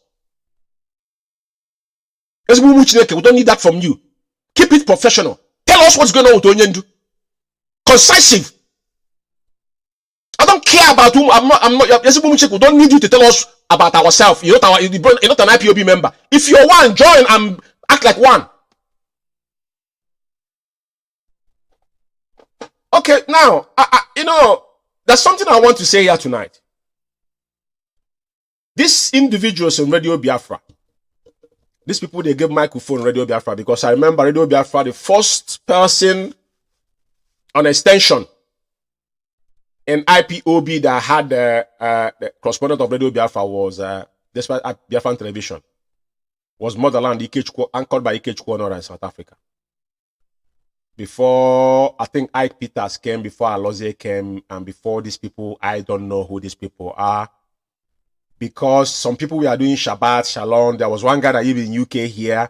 We don't need that from you. Keep it professional. Tell us what's going on with Onyendu. Concisive. I don't care about whom. I'm not. We don't need you to tell us about ourselves. You're not an IPOB member. If you're one, join and act like one. Okay, now, you know, there's something I want to say here tonight. These individuals in Radio Biafra, these people, they gave microphone Radio Biafra because I remember Radio Biafra, the first person on extension in IPOB that had the correspondent of Radio Biafra was despite Biafran Television, was Motherland IKECHUKWU, anchored by IKECHUKWU in South Africa. Before, I think Ike Peters came, before Alozie came, and before these people, I don't know who these people are. Because some people we are doing Shabbat, Shalom. There was one guy that lived in UK here.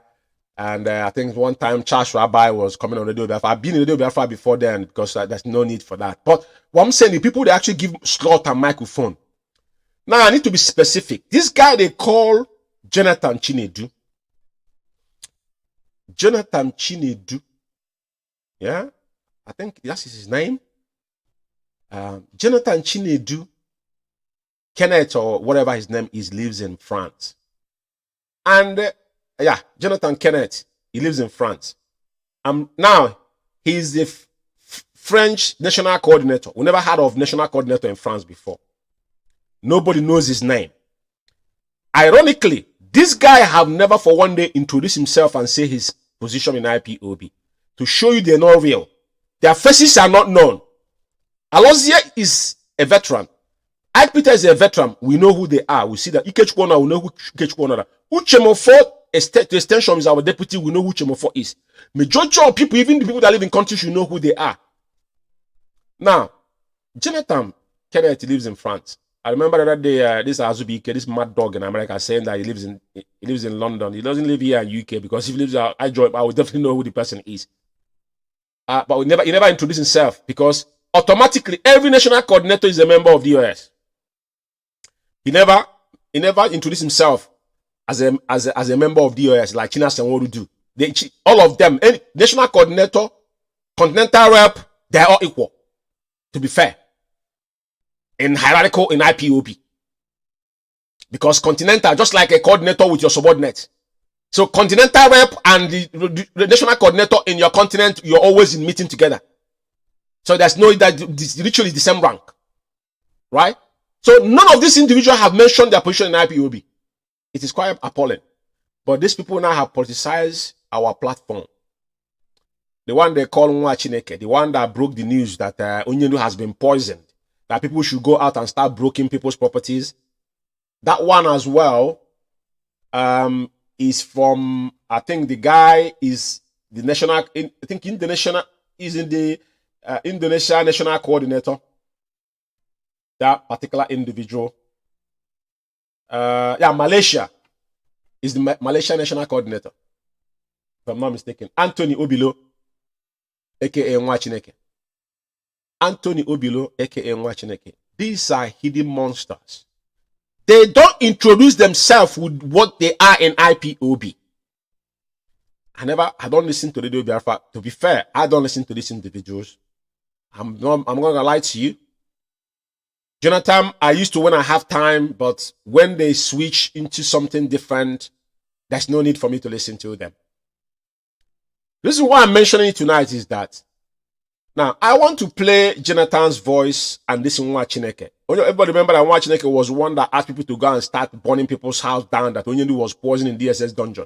And I think one time Charles Rabbi was coming on Radio Biafra. I've been in Radio Biafra before then because there's no need for that. But what I'm saying, the people, they actually give slot and microphone. Now, I need to be specific. This guy they call Jonathan Chinedu. Jonathan Chinedu. Yeah? I think that's his name. Jonathan Chinedu Kenneth, or whatever his name is, lives in France. And yeah, Jonathan Kenneth, he lives in France. Now, he's the French national coordinator. We never heard of national coordinator in France before. Nobody knows his name. Ironically, this guy have never for one day introduced himself and say his position in IPOB to show you they're not real. Their faces are not known. Alozia is a veteran. Ike Peter is a veteran. We know who they are. We see that IKECHUKWU, we know who IKECHUKWU are. Uchemofo, to extension, is our deputy. We know who Uchemofo is. Majority of people, even the people that live in countries, you know who they are. Now, Jonathan Kenneth lives in France. I remember that day, this Azubike, this mad dog in America, saying that he lives in London. He doesn't live here in UK, because if he lives out, I would definitely know who the person is. But he never introduced himself, because automatically every national coordinator is a member of the DOS. He never introduced himself as a member of DOS like China Senworu do. All of them, any national coordinator, continental rep, they are all equal. To be fair, in hierarchical in IPOB, because continental just like a coordinator with your subordinates. So continental rep and the national coordinator in your continent, you're always in meeting together. So there's no that it's literally the same rank, right? So none of these individuals have mentioned their position in IPOB. It is quite appalling. But these people now have politicized our platform. The one they call Nwachineke, the one that broke the news that Onyendu has been poisoned, that people should go out and start breaking people's properties. That one as well is from, I think the guy is the national, I think Indonesia is in the Indonesia national coordinator. That particular individual. Yeah, Malaysia is the Malaysia national coordinator, if I'm not mistaken. Anthony Obilo, aka Nwachineke. Anthony Obilo, aka Nwachineke. These are hidden monsters. They don't introduce themselves with what they are in IPOB. I don't listen to Radio Biafra. To be fair, I don't listen to these individuals. I'm gonna lie to you. Jonathan, I used to when I have time, but when they switch into something different, there's no need for me to listen to them. This is why I'm mentioning it tonight is that now I want to play Jonathan's voice and this Nwachineke. Everybody remember that Nwachineke was one that asked people to go and start burning people's house down, that Onyendu was poisoned in DSS dungeon.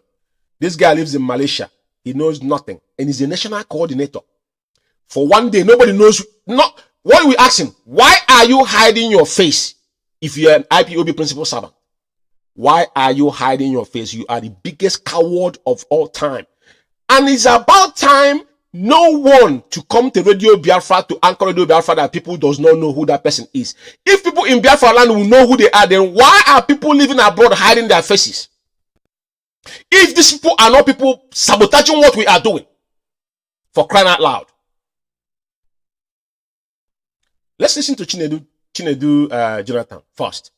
This guy lives in Malaysia. He knows nothing. And he's a national coordinator. For one day, nobody knows. What we ask him, why are you hiding your face if you're an IPOB principal servant? Why are you hiding your face? You are the biggest coward of all time. And it's about time no one to come to Radio Biafra, to anchor Radio Biafra, that people does not know who that person is. If people in Biafra land will know who they are, then why are people living abroad hiding their faces? If these people are not people sabotaging what we are doing, for crying out loud. Let's listen to Chinedu Jonathan first.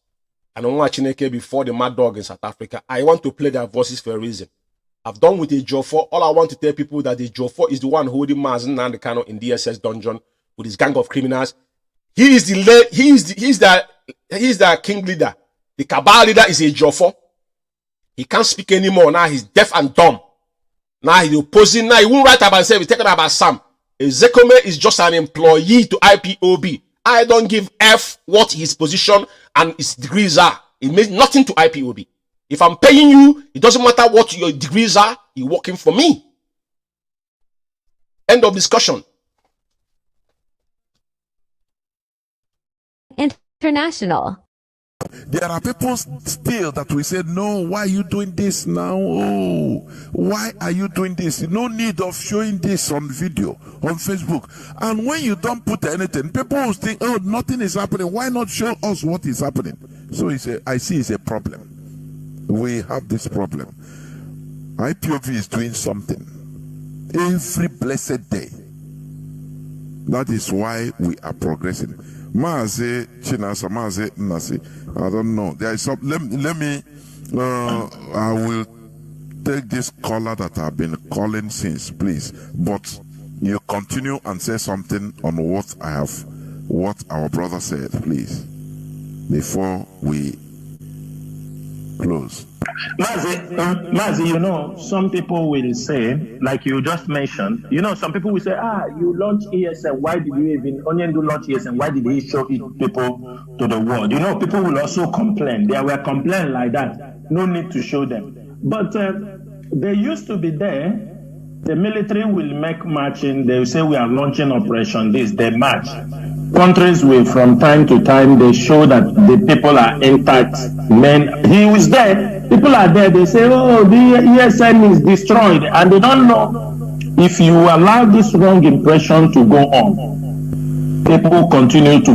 And Nwachineke before the mad dog in South Africa. I want to play their voices for a reason. I've done with a Jofo. All I want to tell people that the Jofo is the one holding Mazi Umeh Kanu in DSS dungeon with his gang of criminals. He is the king leader. The Cabal leader is a Jofo. He can't speak anymore. Now he's deaf and dumb. Now he's opposing. Now he won't write about himself. He's talking about Sam. Ezekome is just an employee to IPOB. I don't give F what his position and his degrees are. It means nothing to IPOB. If I'm paying you, it doesn't matter what your degrees are. You're working for me. End of discussion. International. There are people still that we say, no, why are you doing this now? Oh, why are you doing this? No need of showing this on video, on Facebook. And when you don't put anything, people will think, oh, nothing is happening. Why not show us what is happening? So I see it's a problem. We have this problem. IPOB is doing something every blessed day. That is why we are progressing. Mazi Chinasa, Mazi Nasi. I don't know. There is some. Let me. I will take this caller that I've been calling since, please. But you continue and say something on what I have what our brother said, please, before we close. Mazi, you know, some people will say, like you just mentioned, you know, some people will say, you launched ESN, why did you even, Onyendu launch ESN, why did he show it people to the world? You know, people will also complain. There were complaints like that. No need to show them. But they used to be there. The military will make marching. They will say, we are launching operation this. They march. Countries will, from time to time, they show that the people are intact. Men, he was there. People are there. They say, oh, the ESN is destroyed. And they don't know if you allow this wrong impression to go on, people continue to.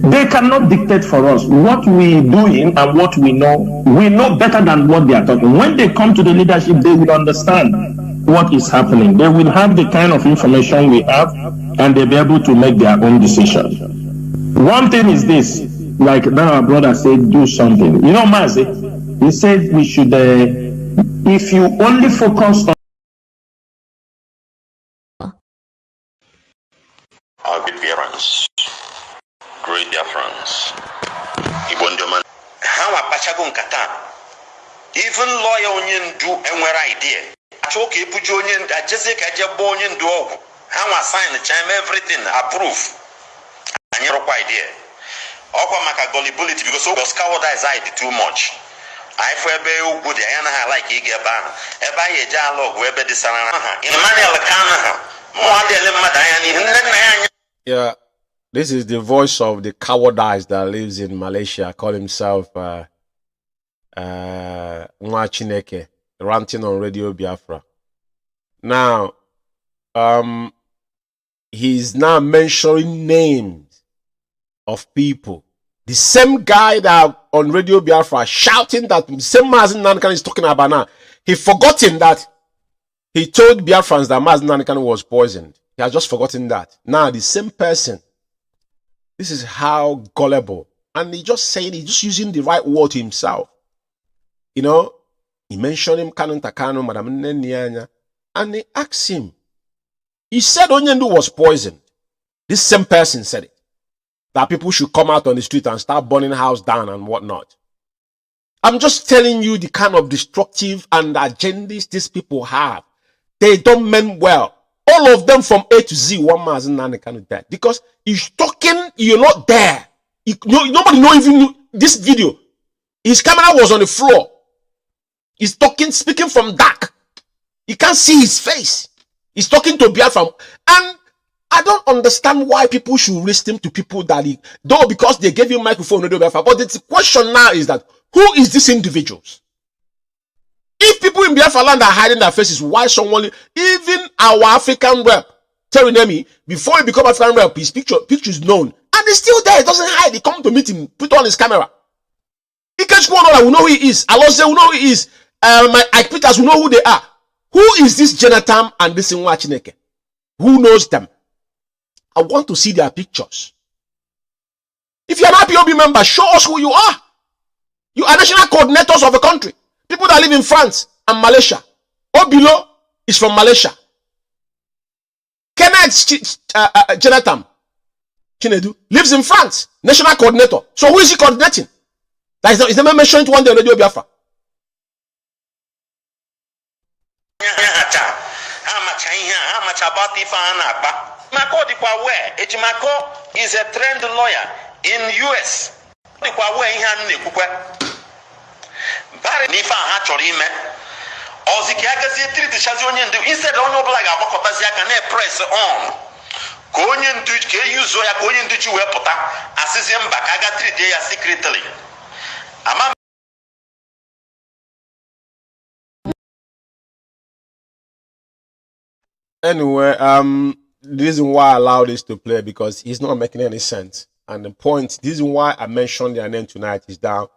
They cannot dictate for us what we doing and what we know. We know better than what they are talking. When they come to the leadership, they will understand what is happening. They will have the kind of information we have, and they'll be able to make their own decision. One thing is this, like now our brother said, do something. You know, Mazi, he said we should, if you only focus on our great Biafrans, great Biafrans, Ibondoman, how a Pachagon Katan, even lawyer Onyendu and where idea. Okay, put you in a Jessica Jabonian dog. How I sign the chime, everything approve. And you're quite idea. Okwa maka gullibility because of cowardice too much. I for a bear good, I like Igeban. Eba ye dialogue where the Sarana. Emmanuel Kana. Yeah, this is the voice of the cowardice that lives in Malaysia. Call himself Mwachineke, ranting on Radio Biafra. Now, he's now mentioning names of people. The same guy that on Radio Biafra shouting that the same Mazi Umeh is talking about now. He forgotten that he told Biafrans that Mazi Umeh was poisoned. He has just forgotten that. Now, the same person, this is how gullible. And he just saying, he's just using the right word to himself. You know, he mentioned him, Kanu, Madam Nenyanya, and he asked him. He said Onyendu was poisoned. This same person said it. That people should come out on the street and start burning the house down and whatnot. I'm just telling you the kind of destructive and agendas these people have. They don't mean well. All of them from A to Z, one Mazi Umeh cannot die. Because he's talking, you're not there. Nobody know even this video. His camera was on the floor. He's talking, speaking from dark. You can't see his face. He's talking to Biafra. And I don't understand why people should listen to people that though because they gave you microphone, but the question now is that who is these individuals? If people in Biafra land are hiding their faces, why someone, even our African rep, telling me before he become African rep, his picture is known, and he's still there. He doesn't hide. He come to meet him, put on his camera. IKECHUKWU will know who he is. Analyst will know who he is. My IPOB will know who they are. Who is this Jonathan and this Nwachineke? Who knows them? I want to see their pictures. If you're an IPOB member, show us who you are. You are national coordinators of a country. People that live in France and Malaysia. Obilo is from Malaysia. Kenneth Jonathan Chinedu lives in France. National coordinator. So who is he coordinating? That is never mentioned one day on Radio Biafra. Ejimako is a trained lawyer in US. Barry Nifa Hachorime. Ozikiagazi treat the Shazonian instead of no black Abokotazia can press on. Konyan Duch, Uzoya, Konyan Duch, Wepota, Assisium Bakaga 3 days secretly. Anyway, the reason why I allow this to play because it's not making any sense. And the point, the reason why I mentioned their name tonight is that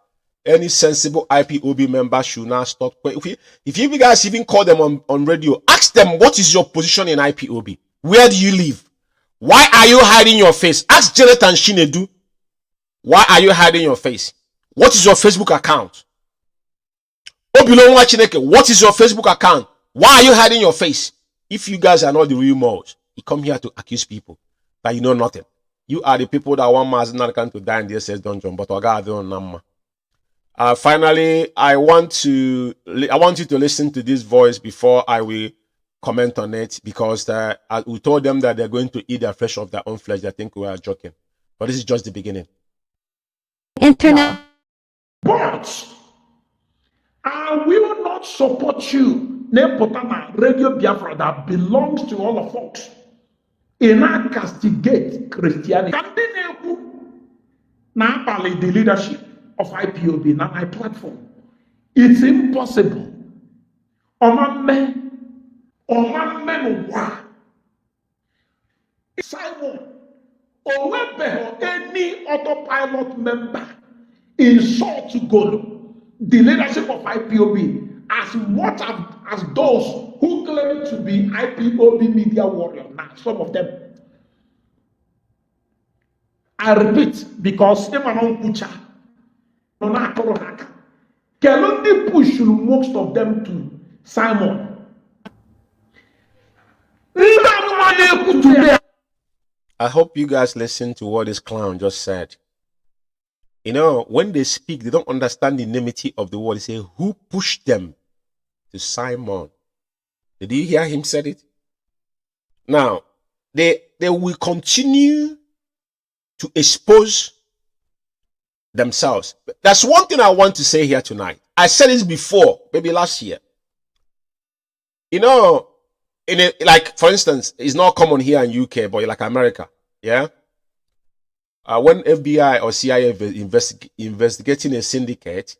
any sensible IPOB member should now stop. If you guys even call them on radio, ask them what is your position in IPOB? Where do you live? Why are you hiding your face? Ask Jonathan Chinedu. Why are you hiding your face? What is your Facebook account? Obilo Nwachineke, what is your Facebook account? Why are you hiding your face? If you guys are not the real moles, you come here to accuse people that you know nothing. You are the people that want Mazi Umeh to die in the SS dungeon, but Oga don't know. Finally, I want you to listen to this voice before I will comment on it, because we told them that they're going to eat their flesh of their own flesh. I think we are joking, but this is just the beginning. Internet. But I will not support you, Nepotana Radio Biafra, that belongs to all of us. In our castigate Christianity. Now, the leadership of IPOB, now my platform. It's impossible. Simon, or any autopilot member insult to God, the leadership of IPOB, as much as those who claim to be IPOB media warrior. Now, some of them. I repeat, because Emanon Kucha, Kelundi push most of them to Simon. I hope you guys listen to what this clown just said. You know, when they speak, they don't understand the enmity of the word. They say, who pushed them to Simon? Did you hear him said it? Now, they will continue to expose themselves. That's one thing I want to say here tonight. I said this before, maybe last year. You know, like, for instance, it's not common here in UK, but like America, yeah? When FBI or CIA investigating a syndicate,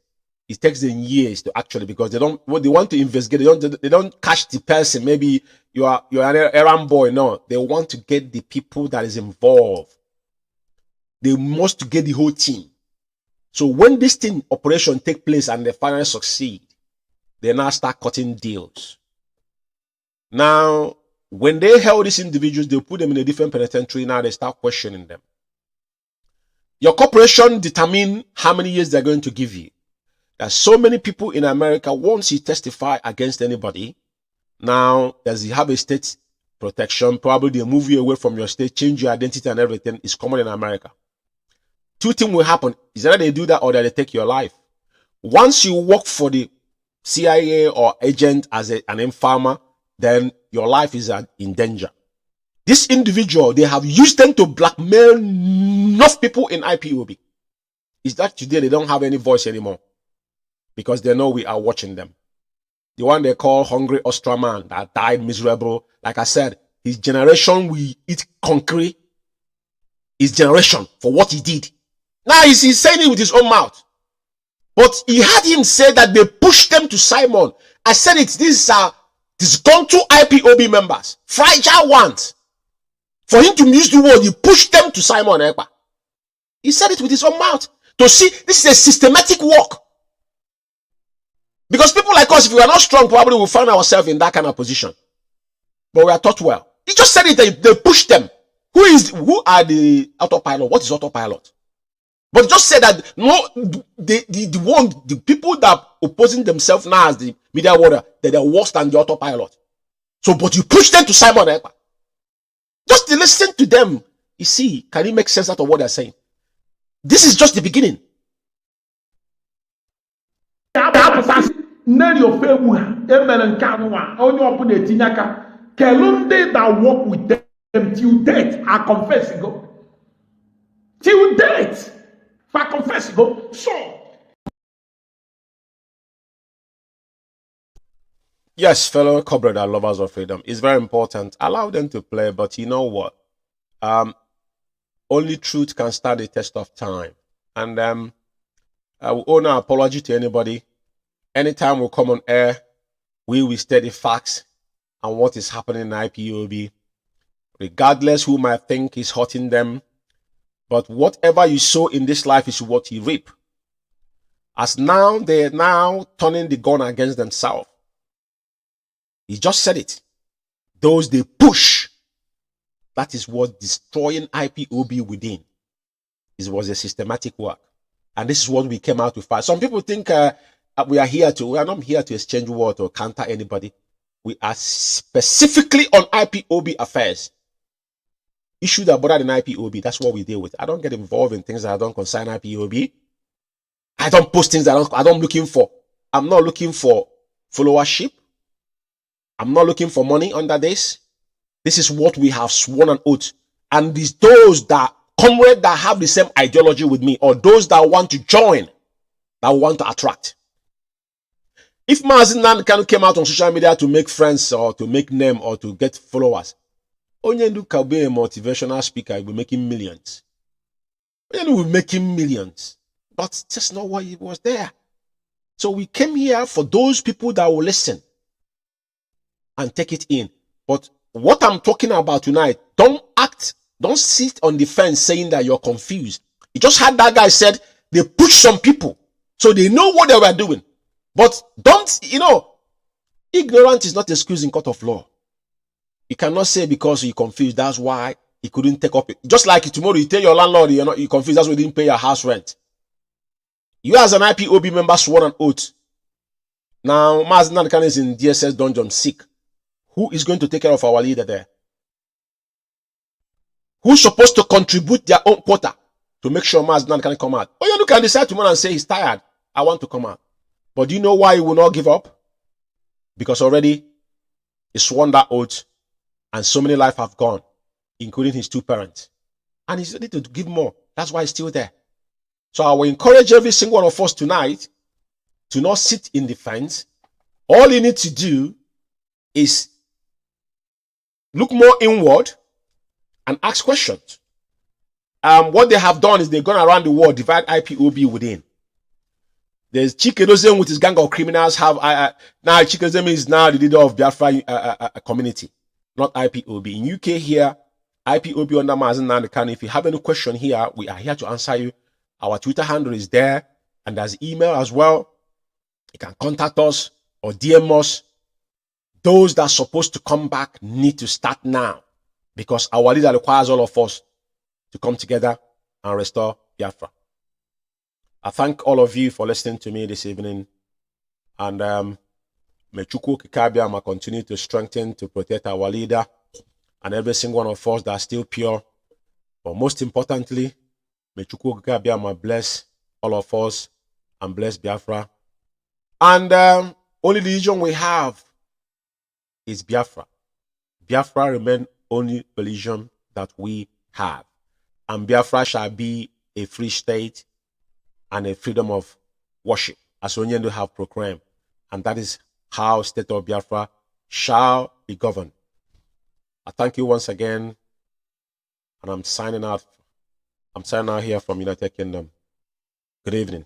it takes them years to actually, because they want to investigate, they don't catch the person. Maybe you're an errand boy. No, they want to get the people that is involved. They must get the whole team. So when this thing operation take place and they finally succeed, they now start cutting deals. Now, when they held these individuals, they put them in a different penitentiary. Now they start questioning them. Your corporation determine how many years they're going to give you. There's so many people in America, once you testify against anybody, now as you have a state protection, probably they move you away from your state, change your identity and everything. Is common in America. Two things will happen. Is either they do that or they take your life. Once you work for the CIA or agent as an informer, then your life is in danger. This individual, they have used them to blackmail enough people in IPOB. Is that today they don't have any voice anymore? Because they know we are watching them. The one they call Hungry Ostraman that died miserable. Like I said, his generation will eat concrete. His generation for what he did. Now he's saying it with his own mouth. But he had him say that they pushed them to Simon. I said it, these are disgruntled IPOB members, fragile ones. For him to use the word, he pushed them to Simon Ekpa. He said it with his own mouth. To see, this is a systematic work. Because people like us, if we are not strong, probably will find ourselves in that kind of position. But we are taught well. He just said it, they pushed them. Who are the autopilot? What is autopilot? But just say that no, the people that are opposing themselves now as the media warrior, that they're worse than the autopilot. So, but you push them to Simon Ekpa. Just listen to them. You see, can it make sense out of what they're saying? This is just the beginning. Kelunde that work with them till death are confessing. Till death. For confessing. So. Yes, fellow comrade and lovers of freedom, it's very important. Allow them to play, but you know what? Only truth can stand the test of time. And I will owe no apology to anybody. Anytime we come on air, we will state the facts and what is happening in IPOB, regardless who might think is hurting them. But whatever you sow in this life is what you reap. As now, they're now turning the gun against themselves. He just said it. Those they push, that is what destroying IPOB within. It was a systematic work. And this is what we came out to fight. Some people think we are not here to exchange words or counter anybody. We are specifically on IPOB affairs. issue that bother in IPOB, that's what we deal with. I don't get involved in things that I don't concern IPOB. I don't post things that I don't looking for. I'm not looking for followership. I'm not looking for money under this. This is what we have sworn an oath. And it's those that comrades that have the same ideology with me, or those that want to join, that want to attract. If Mazi Nnamdi came out on social media to make friends or to make name or to get followers, Onyendu can be a motivational speaker. He'll be making millions. Onyendu will be making millions. But just not why he was there. So we came here for those people that will listen and take it in. But what I'm talking about tonight, don't sit on the fence saying that you're confused. You just had that guy said they push some people so they know what they were doing. But don't, ignorance is not excuse in court of law. You cannot say because you're confused, that's why he couldn't take up it. Just like tomorrow you tell your landlord you're confused, that's why you didn't pay your house rent. You as an IPOB member sworn an oath. Now, Mazi Nnamdi is in DSS dungeon sick. Who is going to take care of our leader there? Who's supposed to contribute their own quota to make sure Mazi Nnamdi can come out? Oh, you can decide tomorrow and say he's tired. I want to come out. But do you know why he will not give up? Because already he sworn that oath and so many lives have gone, including his 2 parents. And he's ready to give more. That's why he's still there. So I will encourage every single one of us tonight to not sit in the fence. All you need to do is look more inward and ask questions. What they have done is they've gone around the world, divide IPOB within. There's Chikedozem with his gang of criminals. Now Chikedozem is now the leader of Biafra community, not IPOB. In UK here, IPOB under Mazi Nnamdi. If you have any question here, we are here to answer you. Our Twitter handle is there, and there's email as well. You can contact us or DM us. Those that are supposed to come back need to start now, because our leader requires all of us to come together and restore Biafra. I thank all of you for listening to me this evening, and may IKECHUKWU continue to strengthen, to protect our leader and every single one of us that are still pure. But most importantly, may IKECHUKWU bless all of us and bless Biafra. And only religion we have is Biafra. Biafra remain only religion that we have. And Biafra shall be a free state and a freedom of worship, as Onyendu have proclaimed. And that is how state of Biafra shall be governed. I thank you once again, and I'm signing out. I'm signing out here from United Kingdom. Good evening.